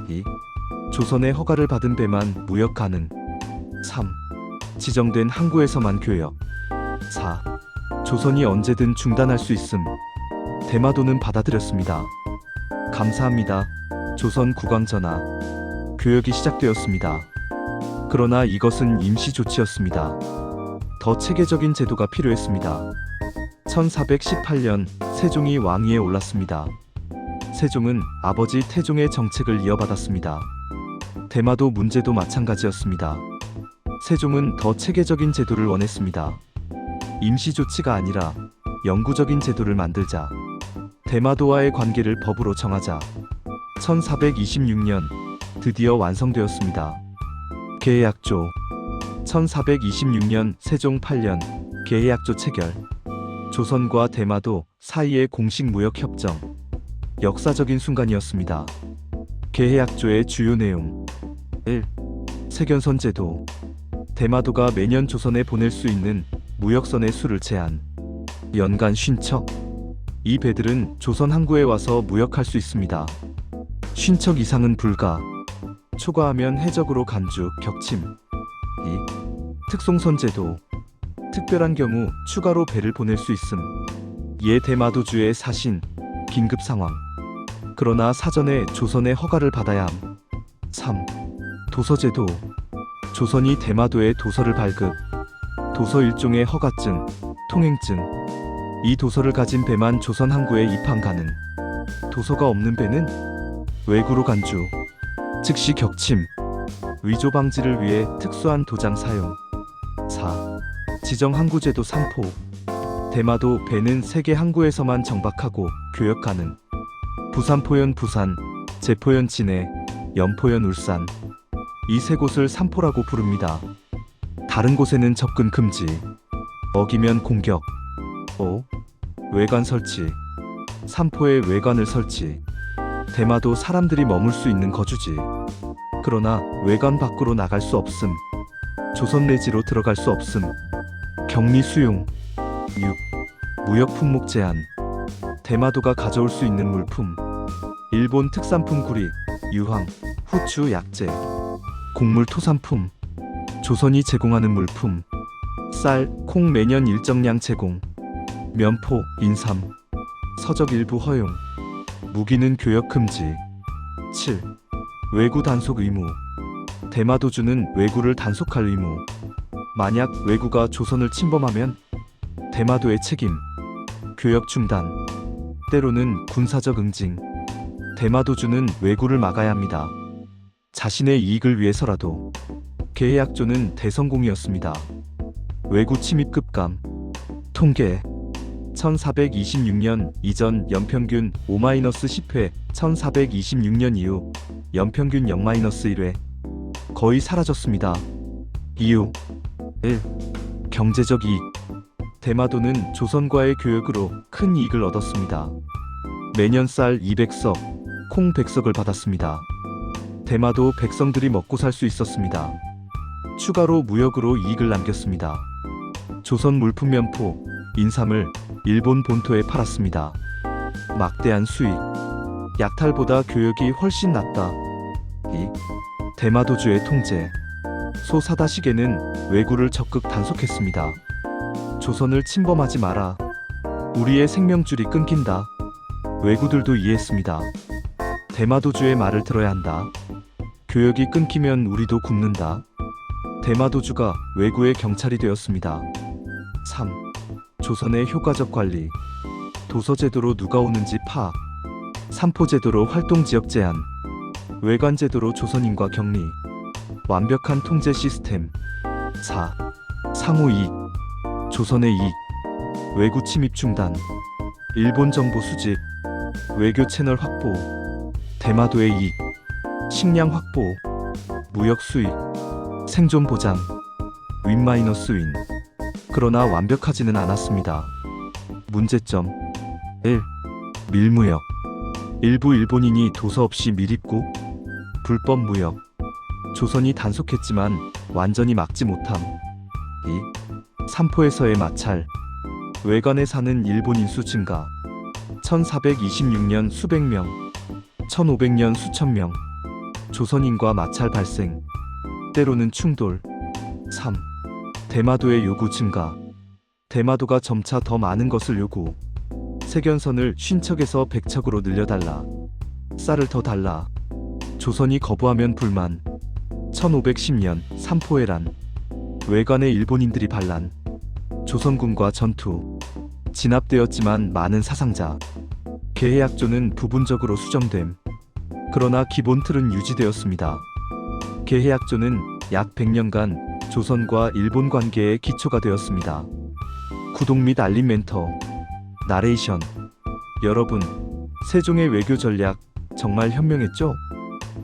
2. 조선의 허가를 받은 배만 무역 가능. 3. 지정된 항구에서만 교역. 4. 조선이 언제든 중단할 수 있음. 대마도는 받아들였습니다. 감사합니다. 조선 국왕 전하. 교역이 시작되었습니다. 그러나 이것은 임시 조치였습니다. 더 체계적인 제도가 필요했습니다. 1418년 세종이 왕위에 올랐습니다. 세종은 아버지 태종의 정책을 이어받았습니다. 대마도 문제도 마찬가지였습니다. 세종은 더 체계적인 제도를 원했습니다. 임시조치가 아니라 영구적인 제도를 만들자. 대마도와의 관계를 법으로 정하자. 1426년 드디어 완성되었습니다. 계해약조. 1426년 세종 8년 계해약조 체결. 조선과 대마도 사이의 공식 무역협정. 역사적인 순간이었습니다. 계해약조의 주요 내용. 1. 세견선 제도. 대마도가 매년 조선에 보낼 수 있는 무역선의 수를 제한. 연간 50척. 이 배들은 조선 항구에 와서 무역할 수 있습니다. 50척 이상은 불가. 초과하면 해적으로 간주, 격침. 2. 특송선 제도. 특별한 경우 추가로 배를 보낼 수 있음. 예 대마도주의 사신, 긴급 상황. 그러나 사전에 조선의 허가를 받아야 함. 3. 도서제도. 조선이 대마도에 도서를 발급. 도서 일종의 허가증, 통행증. 이 도서를 가진 배만 조선 항구에 입항 가능. 도서가 없는 배는 외구로 간주. 즉시 격침. 위조 방지를 위해 특수한 도장 사용. 4. 지정 항구제도 3포. 대마도 배는 세계 항구에서만 정박하고 교역 가능. 부산포연 부산, 제포연 진해, 연포연 울산. 이 세 곳을 3포라고 부릅니다. 다른 곳에는 접근 금지. 어기면 공격. 5. 외관 설치. 3포에 외관을 설치. 대마도 사람들이 머물 수 있는 거주지. 그러나 외관 밖으로 나갈 수 없음. 조선 내지로 들어갈 수 없음. 격리 수용. 6. 무역 품목 제한. 대마도가 가져올 수 있는 물품. 일본 특산품 구리, 유황, 후추, 약재. 곡물 토산품. 조선이 제공하는 물품. 쌀, 콩 매년 일정량 제공. 면포, 인삼. 서적 일부 허용. 무기는 교역 금지. 7. 외구 단속 의무. 대마도주는 외구를 단속할 의무. 만약 외구가 조선을 침범하면 대마도의 책임. 교역 중단. 때로는 군사적 응징. 대마도주는 외구를 막아야 합니다. 자신의 이익을 위해서라도. 계해약조는 대성공이었습니다. 외구 침입 급감. 통계. 1426년 이전 연평균 5-10회, 1426년 이후 연평균 0-1회. 거의 사라졌습니다. 이유. 1. 경제적 이익. 대마도는 조선과의 교역으로 큰 이익을 얻었습니다. 매년 쌀 200석, 콩 100석을 받았습니다. 대마도 백성들이 먹고 살 수 있었습니다. 추가로 무역으로 이익을 남겼습니다. 조선 물품 면포, 인삼을 일본 본토에 팔았습니다. 막대한 수익. 약탈보다 교역이 훨씬 낫다. 2. 대마도주의 통제. 소사다시계는 왜구를 적극 단속했습니다. 조선을 침범하지 마라. 우리의 생명줄이 끊긴다. 왜구들도 이해했습니다. 대마도주의 말을 들어야 한다. 교역이 끊기면 우리도 굶는다. 대마도주가 왜구의 경찰이 되었습니다. 3. 조선의 효과적 관리. 도서제도로 누가 오는지 파악. 삼포제도로 활동지역 제한. 외관제도로 조선인과 격리. 완벽한 통제 시스템. 4. 상호이익. 조선의 이익. 외구 침입 중단. 일본 정보 수집. 외교 채널 확보. 대마도의 이익. 식량 확보. 무역 수익. 생존 보장. 윈-윈. 그러나 완벽하지는 않았습니다. 문제점. 1. 밀무역. 일부 일본인이 도서 없이 밀입국. 불법 무역. 조선이 단속했지만 완전히 막지 못함. 2. 삼포에서의 마찰. 외관에 사는 일본인 수 증가. 1426년 수백 명, 1500년 수천 명. 조선인과 마찰 발생. 때로는 충돌. 3. 대마도의 요구 증가. 대마도가 점차 더 많은 것을 요구. 세견선을 50척에서 100척으로 늘려달라. 쌀을 더 달라. 조선이 거부하면 불만. 1510년 삼포해란. 외관에 일본인들이 반란. 조선군과 전투. 진압되었지만 많은 사상자, 계해약조는 부분적으로 수정됨. 그러나 기본 틀은 유지되었습니다. 계해약조는 약 100년간 조선과 일본 관계의 기초가 되었습니다. 구독 및 알림 멘터, 나레이션. 여러분, 세종의 외교 전략 정말 현명했죠?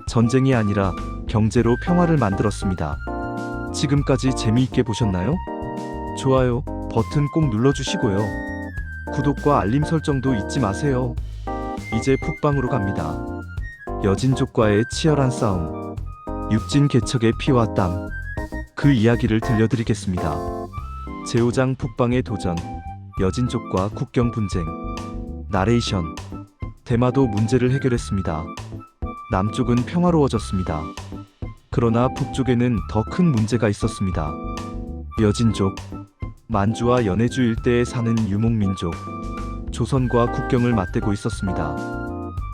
전쟁이 아니라 경제로 평화를 만들었습니다. 지금까지 재미있게 보셨나요? 좋아요 버튼 꼭 눌러주시고요. 구독과 알림 설정도 잊지 마세요. 이제 북방으로 갑니다. 여진족과의 치열한 싸움, 육진 개척의 피와 땀, 그 이야기를 들려드리겠습니다. 제5장 북방의 도전, 여진족과 국경 분쟁. 나레이션. 대마도 문제를 해결했습니다. 남쪽은 평화로워졌습니다. 그러나 북쪽에는 더 큰 문제가 있었습니다. 여진족, 만주와 연해주 일대에 사는 유목민족, 조선과 국경을 맞대고 있었습니다.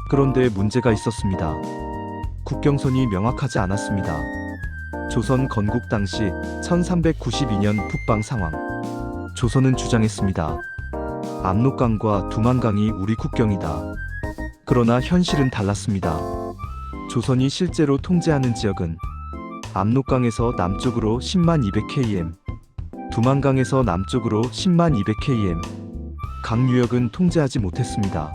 그런데 문제가 있었습니다. 국경선이 명확하지 않았습니다. 조선 건국 당시 1392년 북방 상황. 조선은 주장했습니다. 압록강과 두만강이 우리 국경이다. 그러나 현실은 달랐습니다. 조선이 실제로 통제하는 지역은 압록강에서 남쪽으로 10만 200km, 두만강에서 남쪽으로 10만 200km, 강유역은 통제하지 못했습니다.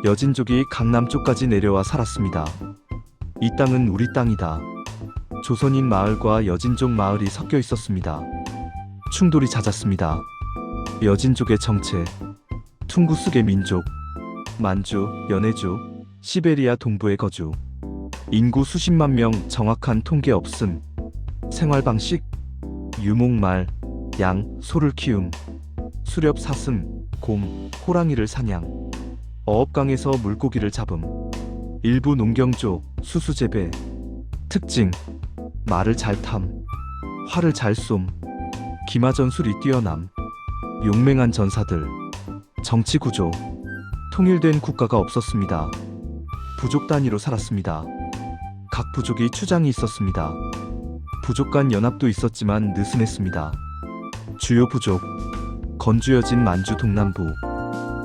여진족이 강남쪽까지 내려와 살았습니다. 이 땅은 우리 땅이다. 조선인 마을과 여진족 마을이 섞여 있었습니다. 충돌이 잦았습니다. 여진족의 정체, 퉁구스계 민족, 만주, 연해주, 시베리아 동부의 거주, 인구 수십만 명, 정확한 통계 없음, 생활방식, 유목말, 양, 소를 키움, 수렵 사슴, 곰, 호랑이를 사냥, 어업강에서 물고기를 잡음, 일부 농경조, 수수재배. 특징, 말을 잘 탐, 활을 잘 쏨, 기마전술이 뛰어남, 용맹한 전사들. 정치 구조, 통일된 국가가 없었습니다. 부족 단위로 살았습니다. 각 부족이 추장이 있었습니다. 부족 간 연합도 있었지만 느슨했습니다. 주요 부족, 건주여진 만주 동남부,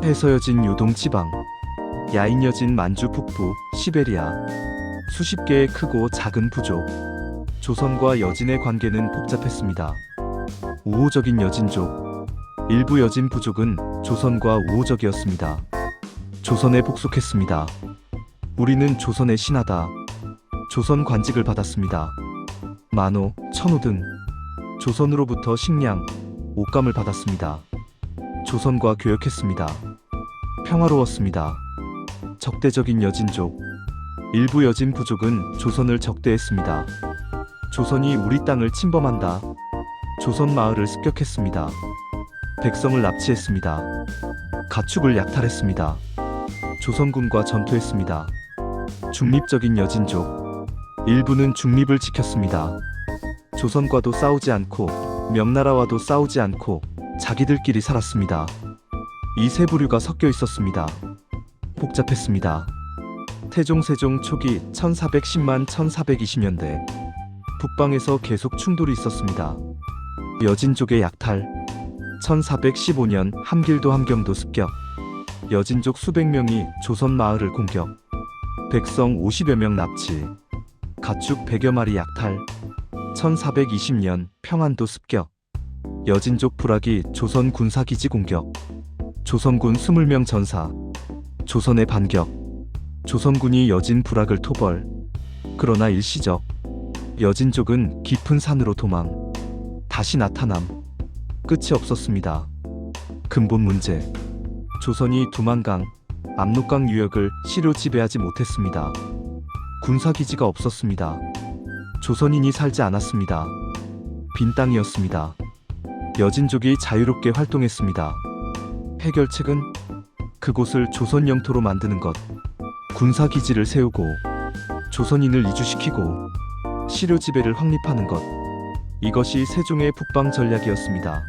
해서여진 요동 지방, 야인여진 만주 북부, 시베리아. 수십 개의 크고 작은 부족. 조선과 여진의 관계는 복잡했습니다. 우호적인 여진족, 일부 여진 부족은 조선과 우호적이었습니다. 조선에 복속했습니다. 우리는 조선의 신하다. 조선 관직을 받았습니다. 만호, 천호 등 조선으로부터 식량, 옷감을 받았습니다. 조선과 교역했습니다. 평화로웠습니다. 적대적인 여진족, 일부 여진 부족은 조선을 적대했습니다. 조선이 우리 땅을 침범한다. 조선 마을을 습격했습니다. 백성을 납치했습니다. 가축을 약탈했습니다. 조선군과 전투했습니다. 중립적인 여진족, 일부는 중립을 지켰습니다. 조선과도 싸우지 않고 명나라와도 싸우지 않고 자기들끼리 살았습니다. 이 세 부류가 섞여 있었습니다. 복잡했습니다. 태종 세종 초기 1410만 1420년대 북방에서 계속 충돌이 있었습니다. 여진족의 약탈, 1415년 함길도 함경도 습격, 여진족 수백 명이 조선 마을을 공격, 백성 50여 명 납치, 가축 100여 마리 약탈, 1420년 평안도 습격, 여진족 불악이 조선 군사기지 공격, 조선군 20명 전사, 조선의 반격, 조선군이 여진 불악을 토벌. 그러나 일시적, 여진족은 깊은 산으로 도망, 다시 나타남. 끝이 없었습니다. 근본 문제, 조선이 두만강, 압록강 유역을 시로 지배하지 못했습니다. 군사기지가 없었습니다. 조선인이 살지 않았습니다. 빈 땅이었습니다. 여진족이 자유롭게 활동했습니다. 해결책은 그곳을 조선 영토로 만드는 것, 군사기지를 세우고 조선인을 이주시키고 시료 지배를 확립하는 것. 이것이 세종의 북방 전략이었습니다.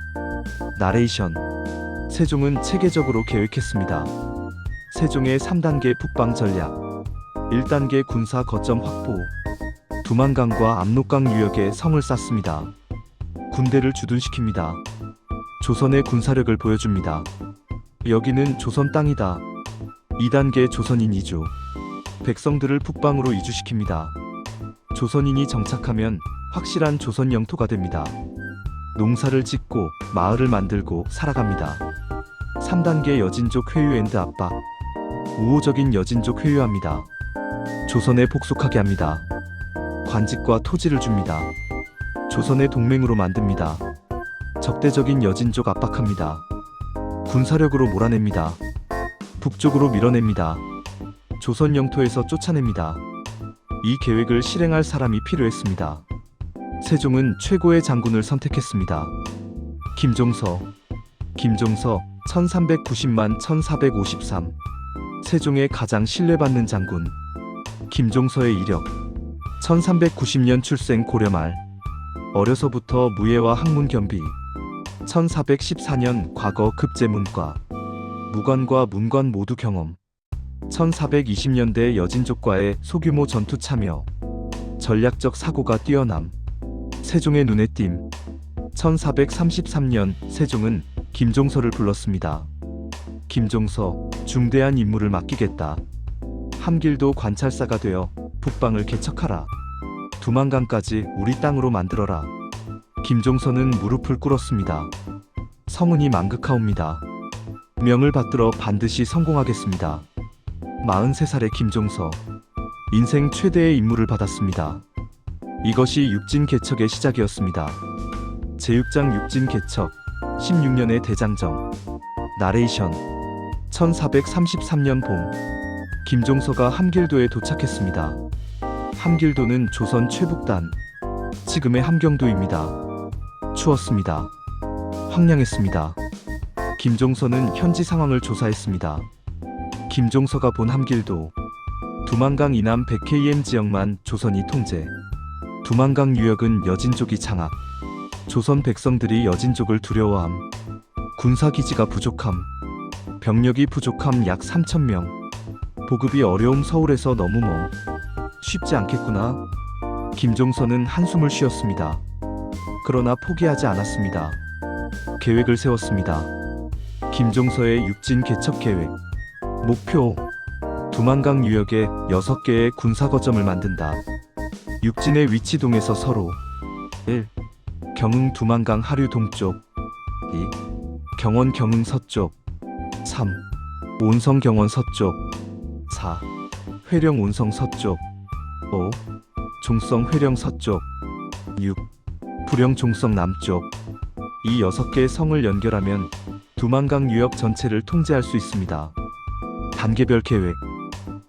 나레이션. 세종은 체계적으로 계획했습니다. 세종의 3단계 북방 전략. 1단계 군사 거점 확보. 두만강과 압록강 유역에 성을 쌓습니다. 군대를 주둔시킵니다. 조선의 군사력을 보여줍니다. 여기는 조선 땅이다. 2단계 조선인 이주. 백성들을 북방으로 이주시킵니다. 조선인이 정착하면 확실한 조선 영토가 됩니다. 농사를 짓고 마을을 만들고 살아갑니다. 3단계 여진족 회유 앤드 압박. 우호적인 여진족 회유합니다. 조선에 복속하게 합니다. 관직과 토지를 줍니다. 조선의 동맹으로 만듭니다. 적대적인 여진족 압박합니다. 군사력으로 몰아냅니다. 북쪽으로 밀어냅니다. 조선 영토에서 쫓아냅니다. 이 계획을 실행할 사람이 필요했습니다. 세종은 최고의 장군을 선택했습니다. 김종서 1390만 1453. 세종의 가장 신뢰받는 장군. 김종서의 이력. 1390년 출생 고려말. 어려서부터 무예와 학문 겸비. 1414년 과거 급제문과. 무관과 문관 모두 경험. 1420년대 여진족과의 소규모 전투 참여. 전략적 사고가 뛰어남. 세종의 눈에 띈. 1433년 세종은 김종서를 불렀습니다. 김종서, 중대한 임무를 맡기겠다. 함길도 관찰사가 되어 북방을 개척하라. 두만강까지 우리 땅으로 만들어라. 김종서는 무릎을 꿇었습니다. 성은이 망극하옵니다. 명을 받들어 반드시 성공하겠습니다. 43살의 김종서. 인생 최대의 임무를 받았습니다. 이것이 육진 개척의 시작이었습니다. 제6장 육진 개척. 16년의 대장정. 나레이션. 1433년 봄. 김종서가 함길도에 도착했습니다. 함길도는 조선 최북단, 지금의 함경도입니다. 추웠습니다. 황량했습니다. 김종서는 현지 상황을 조사했습니다. 김종서가 본 함길도. 두만강 이남 100km 지역만 조선이 통제. 두만강 유역은 여진족이 장악. 조선 백성들이 여진족을 두려워함. 군사기지가 부족함. 병력이 부족함. 약 3,000명. 보급이 어려움. 서울에서 너무 먼. 쉽지 않겠구나. 김종서는 한숨을 쉬었습니다. 그러나 포기하지 않았습니다. 계획을 세웠습니다. 김종서의 육진 개척 계획. 목표. 두만강 유역에 6개의 군사거점을 만든다. 육진의 위치 동에서 서로. 1. 경흥 두만강 하류 동쪽. 2. 경원 경흥 서쪽. 3. 온성 경원 서쪽. 4. 회령 온성 서쪽. 5. 종성 회령 서쪽. 6. 부령 종성 남쪽. 이 6개의 성을 연결하면 두만강 유역 전체를 통제할 수 있습니다. 단계별 계획.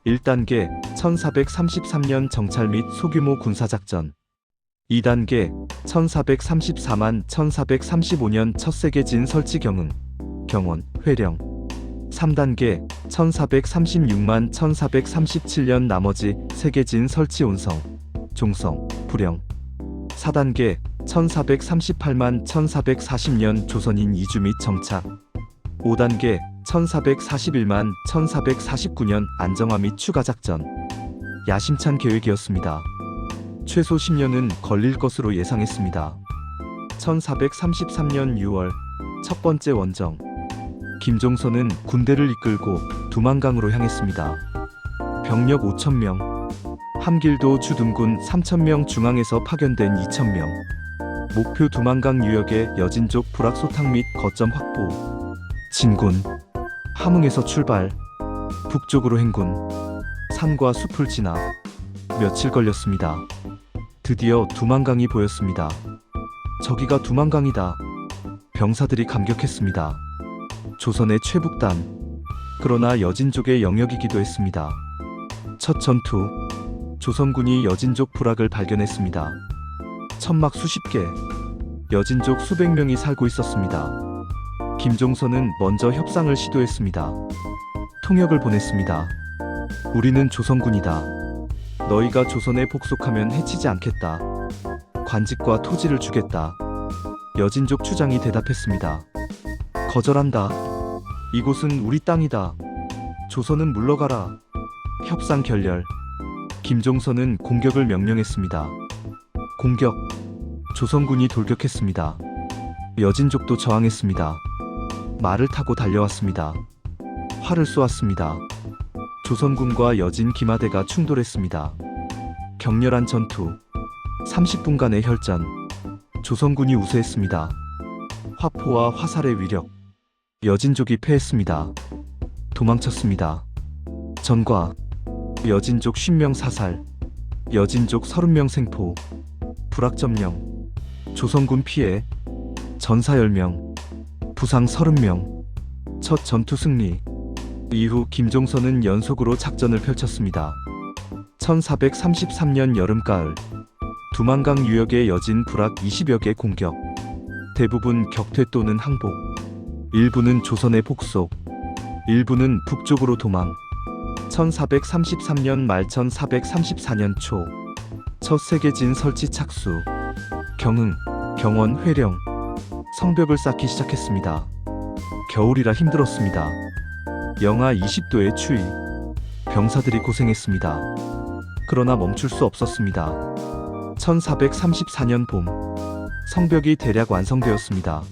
1단계 1433년 정찰 및 소규모 군사작전. 2단계 1434만 1435년 첫 세계진 설치 경흥, 경원, 회령. 3단계 1436만 1437년 나머지 세계진 설치 온성, 종성, 부령. 4단계 1438만 1440년 조선인 이주 및 정착. 5단계 1441만 1449년 안정화 및 추가 작전. 야심찬 계획이었습니다. 최소 10년은 걸릴 것으로 예상했습니다. 1433년 6월 첫 번째 원정. 김종서는 군대를 이끌고 두만강으로 향했습니다. 병력 5,000명. 함길도 주둔군 3,000명, 중앙에서 파견된 2,000명. 목표 두만강 유역의 여진족 불악소탕 및 거점 확보. 진군. 함흥에서 출발. 북쪽으로 행군. 산과 숲을 지나 며칠 걸렸습니다. 드디어 두만강이 보였습니다. 저기가 두만강이다. 병사들이 감격했습니다. 조선의 최북단. 그러나 여진족의 영역이기도 했습니다. 첫 전투. 조선군이 여진족 부락을 발견했습니다. 천막 수십 개. 여진족 수백 명이 살고 있었습니다. 김종서는 먼저 협상을 시도했습니다. 통역을 보냈습니다. 우리는 조선군이다. 너희가 조선에 복속하면 해치지 않겠다. 관직과 토지를 주겠다. 여진족 추장이 대답했습니다. 거절한다. 이곳은 우리 땅이다. 조선은 물러가라. 협상 결렬. 김종서는 공격을 명령했습니다. 공격. 조선군이 돌격했습니다. 여진족도 저항했습니다. 말을 타고 달려왔습니다. 활을 쏘았습니다. 조선군과 여진 기마대가 충돌했습니다. 격렬한 전투, 30분간의 혈전, 조선군이 우세했습니다. 화포와 화살의 위력, 여진족이 패했습니다. 도망쳤습니다. 전과, 여진족 50명 사살, 여진족 30명 생포, 불악점령, 조선군 피해, 전사 10명, 부상 30명, 첫 전투 승리. 이후 김종선은 연속으로 작전을 펼쳤습니다. 1433년 여름가을, 두만강 유역의 여진 불악 20여 개 공격, 대부분 격퇴 또는 항복, 일부는 조선의 복속, 일부는 북쪽으로 도망. 1433년 말 1434년 초, 첫 세계진 설치 착수, 경흥, 경원, 회령, 성벽을 쌓기 시작했습니다. 겨울이라 힘들었습니다. 영하 20도의 추위, 병사들이 고생했습니다. 그러나 멈출 수 없었습니다. 1434년 봄, 성벽이 대략 완성되었습니다.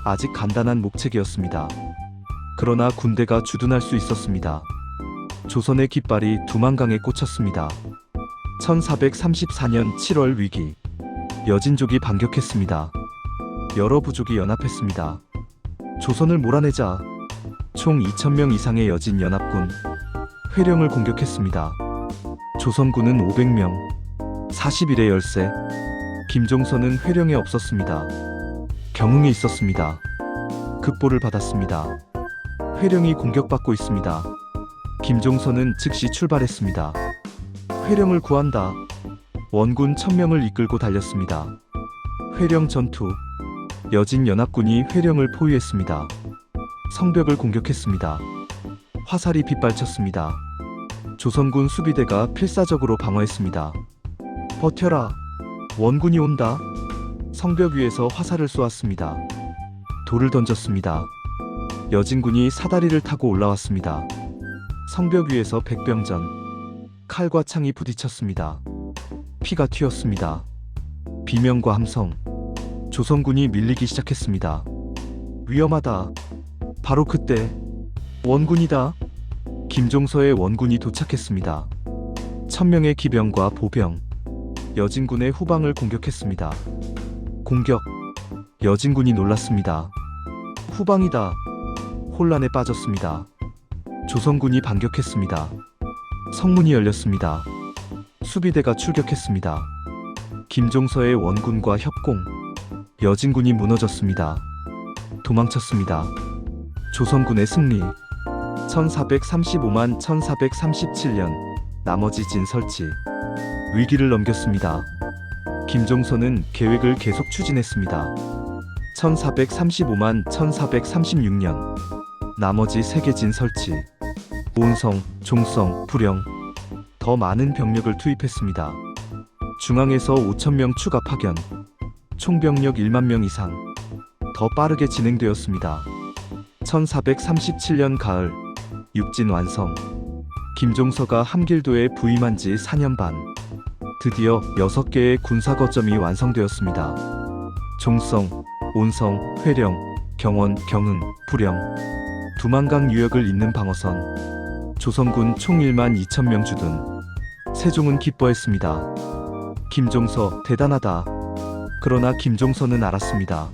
아직 간단한 목책이었습니다. 그러나 군대가 주둔할 수 있었습니다. 조선의 깃발이 두만강에 꽂혔습니다. 1434년 7월 위기, 여진족이 반격했습니다. 여러 부족이 연합했습니다. 조선을 몰아내자 총 2,000명 이상의 여진 연합군, 회령을 공격했습니다. 조선군은 500명, 40일의 열세. 김종선은 회령에 없었습니다. 경흥에 있었습니다. 급보를 받았습니다. 회령이 공격받고 있습니다. 김종선은 즉시 출발했습니다. 회령을 구한다. 원군 1000명을 이끌고 달렸습니다. 회령 전투, 여진 연합군이 회령을 포위했습니다. 성벽을 공격했습니다. 화살이 빗발쳤습니다. 조선군 수비대가 필사적으로 방어했습니다. 버텨라. 원군이 온다. 성벽 위에서 화살을 쏘았습니다. 돌을 던졌습니다. 여진군이 사다리를 타고 올라왔습니다. 성벽 위에서 백병전, 칼과 창이 부딪혔습니다. 피가 튀었습니다. 비명과 함성, 조선군이 밀리기 시작했습니다. 위험하다. 바로 그때 원군이다. 김종서의 원군이 도착했습니다. 1000명의 기병과 보병, 여진군의 후방을 공격했습니다. 공격, 여진군이 놀랐습니다. 후방이다. 혼란에 빠졌습니다. 조선군이 반격했습니다. 성문이 열렸습니다. 수비대가 출격했습니다. 김종서의 원군과 협공, 여진군이 무너졌습니다. 도망쳤습니다. 조선군의 승리. 1435만 1437년, 나머지 진 설치. 위기를 넘겼습니다. 김종선은 계획을 계속 추진했습니다. 1435만 1436년, 나머지 세계진 설치. 온성, 종성, 부령, 더 많은 병력을 투입했습니다. 중앙에서 5,000명 추가 파견, 총병력 1만 명 이상. 더 빠르게 진행되었습니다. 1437년 가을, 육진 완성. 김종서가 함길도에 부임한 지 4년 반. 드디어 6개의 군사 거점이 완성되었습니다. 종성, 온성, 회령, 경원, 경흥, 부령, 두만강 유역을 잇는 방어선. 조선군 총 1만 2,000명 주둔. 세종은 기뻐했습니다. 김종서 대단하다. 그러나 김종서는 알았습니다.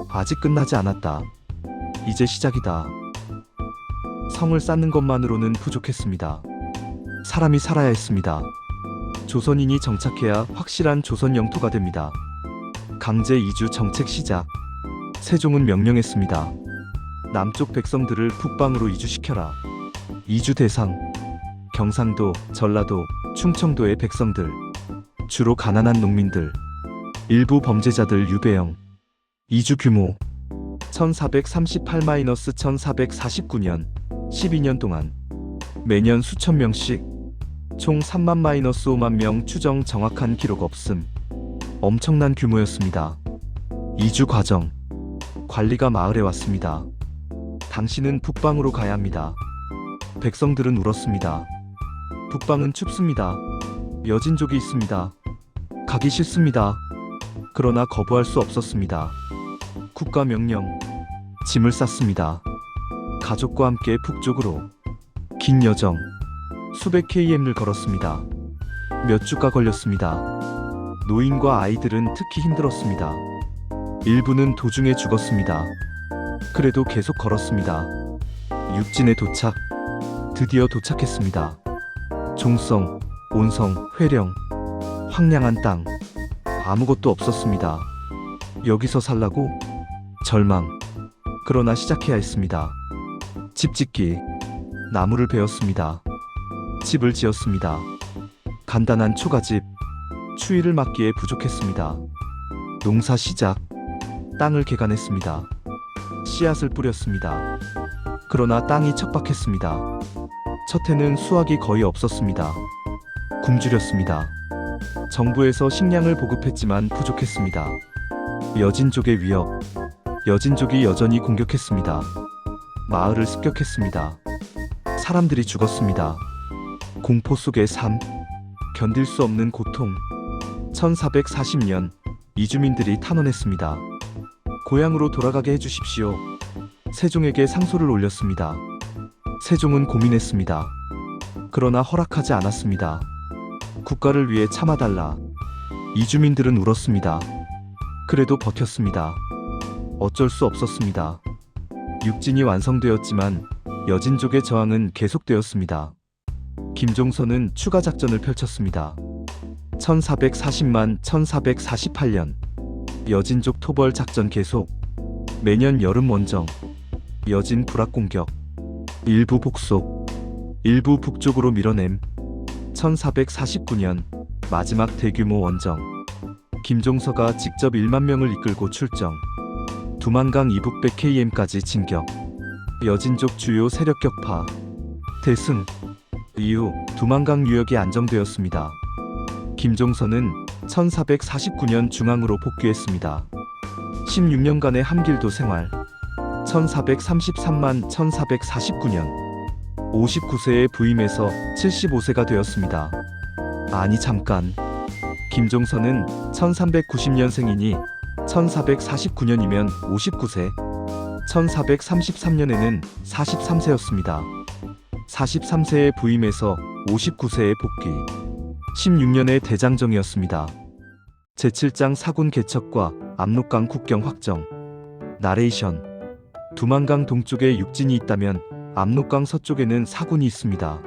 아직 끝나지 않았다. 이제 시작이다. 성을 쌓는 것만으로는 부족했습니다. 사람이 살아야 했습니다. 조선인이 정착해야 확실한 조선 영토가 됩니다. 강제 이주 정책 시작. 세종은 명령했습니다. 남쪽 백성들을 북방으로 이주시켜라. 이주 대상, 경상도, 전라도, 충청도의 백성들, 주로 가난한 농민들, 일부 범죄자들 유배형. 이주 규모 1438-1449년 12년 동안 매년 수천 명씩, 총 3만-5만 명. 추정 정확한 기록 없음. 엄청난 규모였습니다. 이주 과정. 관리가 마을에 왔습니다. 당신은 북방으로 가야 합니다. 백성들은 울었습니다. 북방은 춥습니다. 여진족이 있습니다. 가기 싫습니다. 그러나 거부할 수 없었습니다. 국가 명령. 짐을 쌌습니다. 가족과 함께 북쪽으로 긴 여정 수백 km를 걸었습니다. 몇 주가 걸렸습니다. 노인과 아이들은 특히 힘들었습니다. 일부는 도중에 죽었습니다. 그래도 계속 걸었습니다. 육진에 도착. 드디어 도착했습니다. 종성, 온성, 회령, 황량한 땅. 아무것도 없었습니다. 여기서 살라고? 절망. 그러나 시작해야 했습니다. 집 짓기. 나무를 베었습니다. 집을 지었습니다. 간단한 초가집. 추위를 막기에 부족했습니다. 농사 시작. 땅을 개간했습니다. 씨앗을 뿌렸습니다. 그러나 땅이 척박했습니다. 첫 해는 수확이 거의 없었습니다. 굶주렸습니다. 정부에서 식량을 보급했지만 부족했습니다. 여진족의 위협. 여진족이 여전히 공격했습니다. 마을을 습격했습니다. 사람들이 죽었습니다. 공포 속의 삶. 견딜 수 없는 고통. 1440년 이주민들이 탄원했습니다. 고향으로 돌아가게 해주십시오. 세종에게 상소를 올렸습니다. 세종은 고민했습니다. 그러나 허락하지 않았습니다. 국가를 위해 참아달라. 이주민들은 울었습니다. 그래도 버텼습니다. 어쩔 수 없었습니다. 육진이 완성되었지만 여진족의 저항은 계속되었습니다. 김종선은 추가 작전을 펼쳤습니다. 1440만 1448년 여진족 토벌 작전 계속. 매년 여름 원정. 여진 불악 공격. 일부 복속. 일부 북쪽으로 밀어냄. 1449년 마지막 대규모 원정. 김종서가 직접 1만 명을 이끌고 출정. 두만강 이북 100km까지 진격. 여진족 주요 세력 격파. 대승. 이후 두만강 유역이 안정되었습니다. 김종서는 1449년 중앙으로 복귀했습니다. 16년간의 함길도 생활. 1433만 1449년 59세에 부임해서 75세가 되었습니다. 아니 잠깐. 김종서는 1390년생이니 1449년이면 59세. 1433년에는 43세였습니다. 43세에 부임해서 59세에 복귀. 16년의 대장정이었습니다. 제7장 사군 개척과 압록강 국경 확정. 나레이션. 두만강 동쪽에 육진이 있다면 압록강 서쪽에는 사군이 있습니다.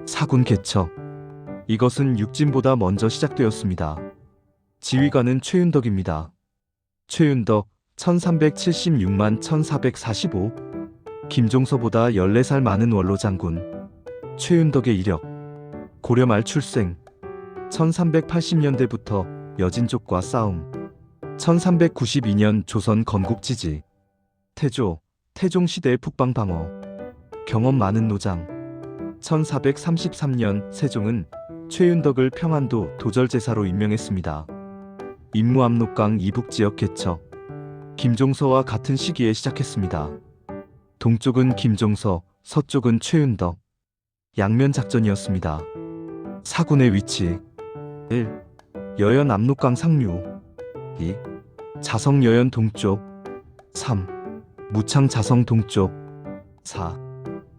사군 개척. 이것은 육진보다 먼저 시작되었습니다. 지휘관은 최윤덕입니다. 최윤덕 1376만 1445. 김종서보다 14살 많은 원로장군. 최윤덕의 이력. 고려 말 출생. 1380년대부터 여진족과 싸움. 1392년 조선 건국지지. 태조, 태종시대 북방방어. 경험 많은 노장. 1433년 세종은 최윤덕을 평안도 도절제사로 임명했습니다. 임무 압록강 이북지역 개척. 김종서와 같은 시기에 시작했습니다. 동쪽은 김종서, 서쪽은 최윤덕. 양면 작전이었습니다. 사군의 위치. 1. 여연 압록강 상류. 2. 자성 여연 동쪽. 3. 무창 자성 동쪽. 4.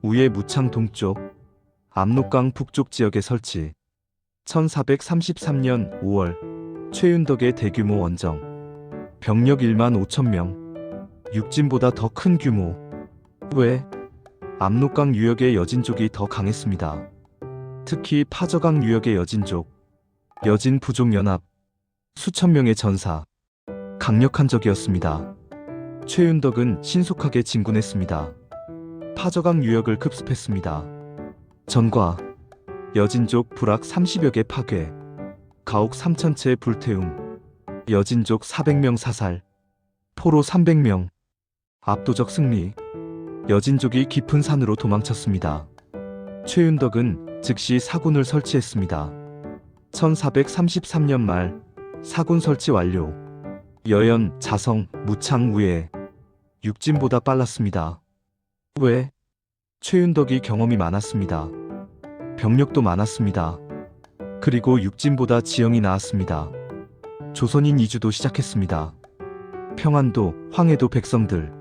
우예 무창 동쪽. 압록강 북쪽 지역에 설치. 1433년 5월 최윤덕의 대규모 원정. 병력 1만 5천 명. 육진보다 더 큰 규모. 왜? 압록강 유역의 여진족이 더 강했습니다. 특히 파저강 유역의 여진족. 여진 부족연합. 수천 명의 전사. 강력한 적이었습니다. 최윤덕은 신속하게 진군했습니다. 파저강 유역을 급습했습니다. 전과. 여진족 불악 30여 개 파괴. 가옥 3,000채 불태움. 여진족 400명 사살. 포로 300명. 압도적 승리. 여진족이 깊은 산으로 도망쳤습니다. 최윤덕은 즉시 사군을 설치했습니다. 1433년 말 사군 설치 완료. 여연, 자성, 무창, 우예. 육진보다 빨랐습니다. 왜? 최윤덕이 경험이 많았습니다. 병력도 많았습니다. 그리고 육진보다 지형이 나았습니다. 조선인 이주도 시작했습니다. 평안도, 황해도 백성들.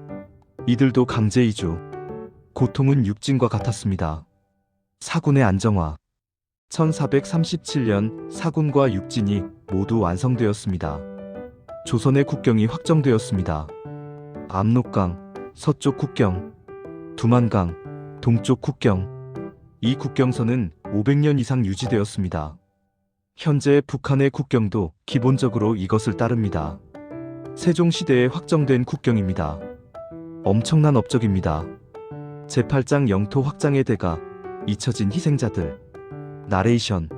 이들도 강제 이주. 고통은 육진과 같았습니다. 사군의 안정화. 1437년 사군과 육진이 모두 완성되었습니다. 조선의 국경이 확정되었습니다. 압록강, 서쪽 국경, 두만강, 동쪽 국경. 이 국경선은 500년 이상 유지되었습니다. 현재 북한의 국경도 기본적으로 이것을 따릅니다. 세종시대에 확정된 국경입니다. 엄청난 업적입니다. 제8장 영토 확장의 대가, 잊혀진 희생자들. 나레이션.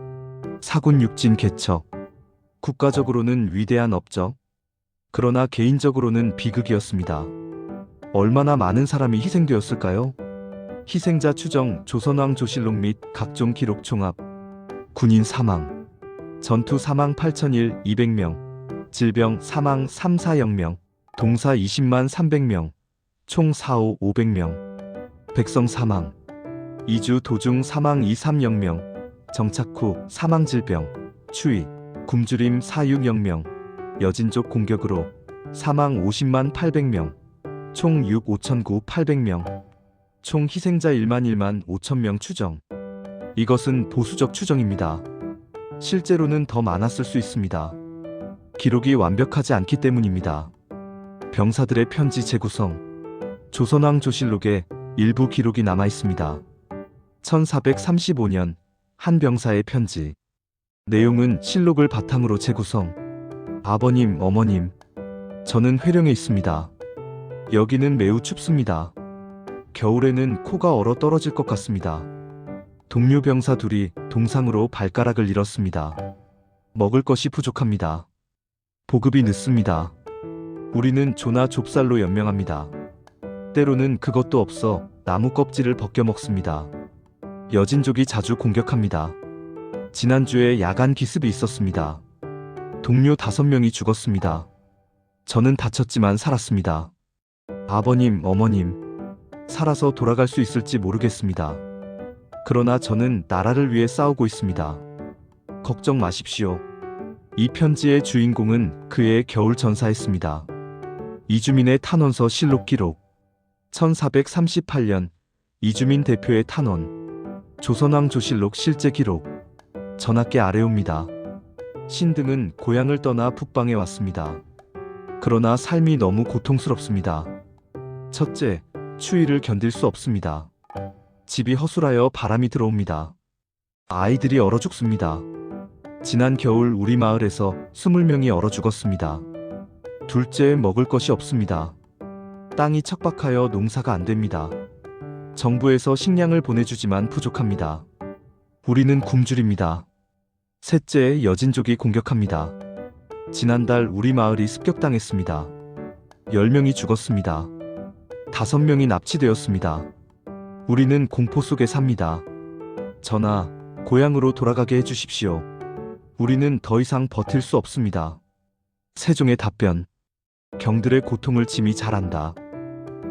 사군 육진 개척. 국가적으로는 위대한 업적. 그러나 개인적으로는 비극이었습니다. 얼마나 많은 사람이 희생되었을까요? 희생자 추정, 조선왕 조실록 및 각종 기록 총합. 군인 사망. 전투 사망 8,200명, 질병 사망 3,400명, 동사 20만 300명, 총 4,5 500명. 백성 사망. 이주 도중 사망 2,300명, 정착 후 사망 질병, 추위, 굶주림 4,600명, 여진족 공격으로 사망 50만 800명, 총 6 5,900 800명, 총 희생자 1만 5,000명 추정. 이것은 보수적 추정입니다. 실제로는 더 많았을 수 있습니다. 기록이 완벽하지 않기 때문입니다. 병사들의 편지 재구성. 조선왕 조실록에 일부 기록이 남아 있습니다. 1435년 한 병사의 편지. 내용은 실록을 바탕으로 재구성. 아버님, 어머님, 저는 회령에 있습니다. 여기는 매우 춥습니다. 겨울에는 코가 얼어 떨어질 것 같습니다. 동료 병사 둘이 동상으로 발가락을 잃었습니다. 먹을 것이 부족합니다. 보급이 늦습니다. 우리는 조나 좁쌀로 연명합니다. 때로는 그것도 없어 나무 껍질을 벗겨 먹습니다. 여진족이 자주 공격합니다. 지난주에 야간 기습이 있었습니다. 동료 5명이 죽었습니다. 저는 다쳤지만 살았습니다. 아버님, 어머님, 살아서 돌아갈 수 있을지 모르겠습니다. 그러나 저는 나라를 위해 싸우고 있습니다. 걱정 마십시오. 이 편지의 주인공은 그의 겨울 전사했습니다. 이주민의 탄원서 실록 기록. 1438년 이주민 대표의 탄원. 조선왕 조실록 실제 기록. 전하께 아뢰옵니다. 신등은 고향을 떠나 북방에 왔습니다. 그러나 삶이 너무 고통스럽습니다. 첫째, 추위를 견딜 수 없습니다. 집이 허술하여 바람이 들어옵니다. 아이들이 얼어 죽습니다. 지난 겨울 우리 마을에서 20명이 얼어 죽었습니다. 둘째, 먹을 것이 없습니다. 땅이 척박하여 농사가 안 됩니다. 정부에서 식량을 보내주지만 부족합니다. 우리는 굶주립니다. 셋째, 여진족이 공격합니다. 지난달 우리 마을이 습격당했습니다. 10명이 죽었습니다. 5명이 납치되었습니다. 우리는 공포 속에 삽니다. 전하, 고향으로 돌아가게 해주십시오. 우리는 더 이상 버틸 수 없습니다. 세종의 답변. 경들의 고통을 짐이 잘 안다.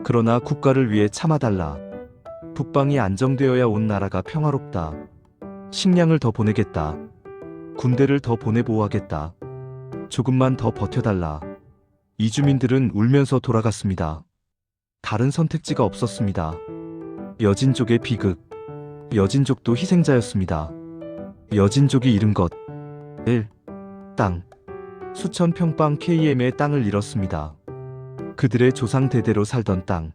그러나 국가를 위해 참아달라. 북방이 안정되어야 온 나라가 평화롭다. 식량을 더 보내겠다. 군대를 더 보내보호하겠다. 조금만 더 버텨달라. 이주민들은 울면서 돌아갔습니다. 다른 선택지가 없었습니다. 여진족의 비극. 여진족도 희생자였습니다. 여진족이 잃은 것. 1. 땅. 수천 평방 KM의 땅을 잃었습니다. 그들의 조상 대대로 살던 땅.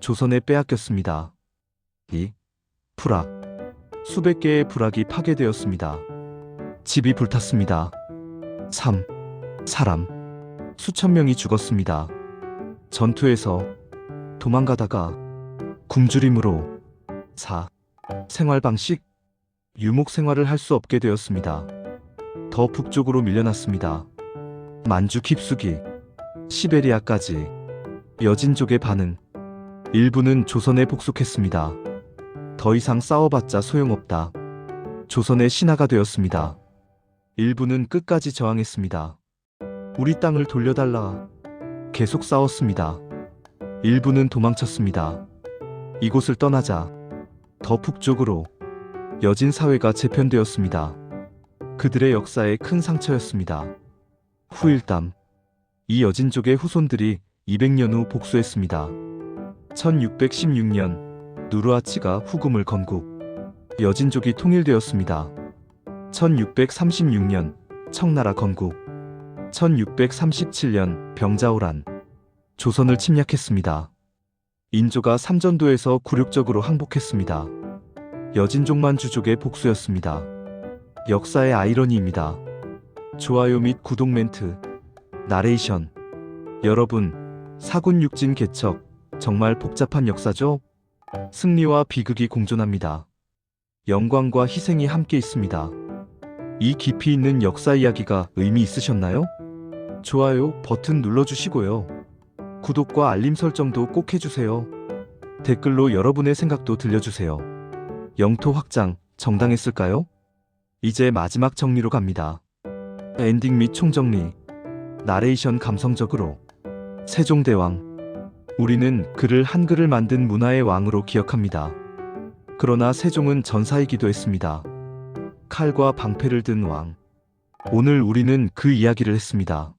조선에 빼앗겼습니다. 2. 불악. 수백 개의 불악이 파괴되었습니다. 집이 불탔습니다. 3. 사람. 수천 명이 죽었습니다. 전투에서 도망가다가 굶주림으로. 4. 생활 방식. 유목 생활을 할 수 없게 되었습니다. 더 북쪽으로 밀려났습니다. 만주 깊숙이, 시베리아까지. 여진족의 반응. 일부는 조선에 복속했습니다. 더 이상 싸워봤자 소용없다. 조선의 신하가 되었습니다. 일부는 끝까지 저항했습니다. 우리 땅을 돌려달라. 계속 싸웠습니다. 일부는 도망쳤습니다. 이곳을 떠나자. 더 북쪽으로. 여진 사회가 재편되었습니다. 그들의 역사에 큰 상처였습니다. 후일담. 이 여진족의 후손들이 200년 후 복수했습니다. 1616년 누르하치가 후금을 건국. 여진족이 통일되었습니다. 1636년 청나라 건국. 1637년 병자호란. 조선을 침략했습니다. 인조가 삼전도에서 굴욕적으로 항복했습니다. 여진족만 주족의 복수였습니다. 역사의 아이러니입니다. 좋아요 및 구독 멘트, 나레이션. 여러분, 사군육진 개척, 정말 복잡한 역사죠? 승리와 비극이 공존합니다. 영광과 희생이 함께 있습니다. 이 깊이 있는 역사 이야기가 의미 있으셨나요? 좋아요 버튼 눌러주시고요. 구독과 알림 설정도 꼭 해주세요. 댓글로 여러분의 생각도 들려주세요. 영토 확장, 정당했을까요? 이제 마지막 정리로 갑니다. 엔딩 및 총정리. 나레이션 감성적으로. 세종대왕. 우리는 그를 한글을 만든 문화의 왕으로 기억합니다. 그러나 세종은 전사이기도 했습니다. 칼과 방패를 든 왕. 오늘 우리는 그 이야기를 했습니다.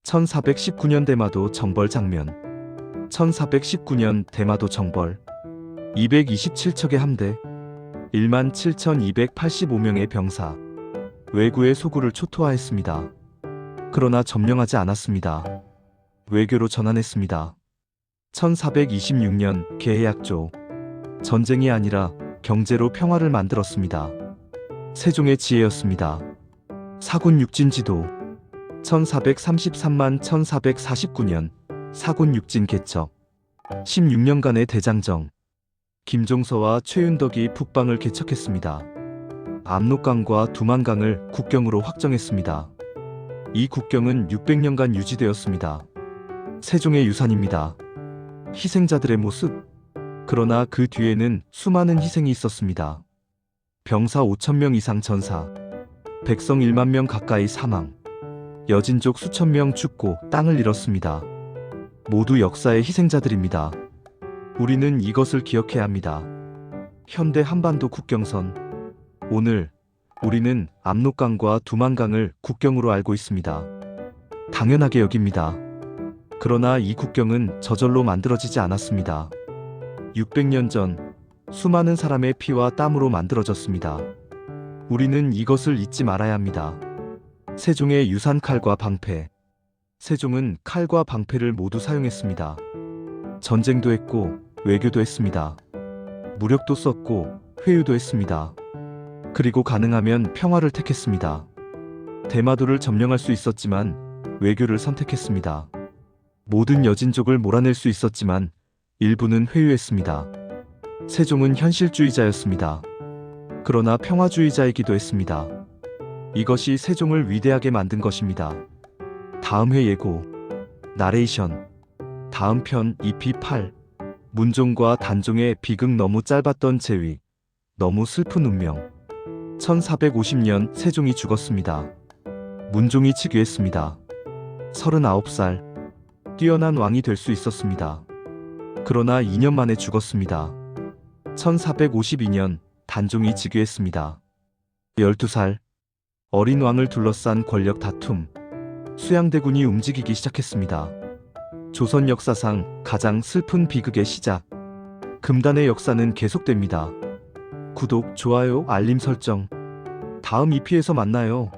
1419년 대마도 정벌 장면. 1419년 대마도 정벌. 227척의 함대. 17,285명의 병사. 왜구의 소굴을 초토화했습니다. 그러나 점령하지 않았습니다. 외교로 전환했습니다. 1426년 계해약조. 전쟁이 아니라 경제로 평화를 만들었습니다. 세종의 지혜였습니다. 사군육진지도. 1433만 1449년 사군육진 개척. 16년간의 대장정. 김종서와 최윤덕이 북방을 개척했습니다. 압록강과 두만강을 국경으로 확정했습니다. 이 국경은 600년간 유지되었습니다. 세종의 유산입니다. 희생자들의 모습. 그러나 그 뒤에는 수많은 희생이 있었습니다. 병사 5,000명 이상 전사. 백성 1만 명 가까이 사망. 여진족 수천 명 죽고 땅을 잃었습니다. 모두 역사의 희생자들입니다. 우리는 이것을 기억해야 합니다. 현대 한반도 국경선. 오늘 우리는 압록강과 두만강을 국경으로 알고 있습니다. 당연하게 여깁니다. 그러나 이 국경은 저절로 만들어지지 않았습니다. 600년 전 수많은 사람의 피와 땀으로 만들어졌습니다. 우리는 이것을 잊지 말아야 합니다. 세종의 유산 칼과 방패. 세종은 칼과 방패를 모두 사용했습니다. 전쟁도 했고 외교도 했습니다. 무력도 썼고 회유도 했습니다. 그리고 가능하면 평화를 택했습니다. 대마도를 점령할 수 있었지만 외교를 선택했습니다. 모든 여진족을 몰아낼 수 있었지만 일부는 회유했습니다. 세종은 현실주의자였습니다. 그러나 평화주의자이기도 했습니다. 이것이 세종을 위대하게 만든 것입니다. 다음 회 예고. 나레이션. 다음 편 EP8. 문종과 단종의 비극. 너무 짧았던 제위. 너무 슬픈 운명. 1450년 세종이 죽었습니다. 문종이 즉위했습니다. 39살. 뛰어난 왕이 될 수 있었습니다. 그러나 2년 만에 죽었습니다. 1452년 단종이 즉위했습니다. 12살. 어린 왕을 둘러싼 권력 다툼. 수양대군이 움직이기 시작했습니다. 조선 역사상 가장 슬픈 비극의 시작. 금단의 역사는 계속됩니다. 구독, 좋아요, 알림 설정. 다음 EP에서 만나요.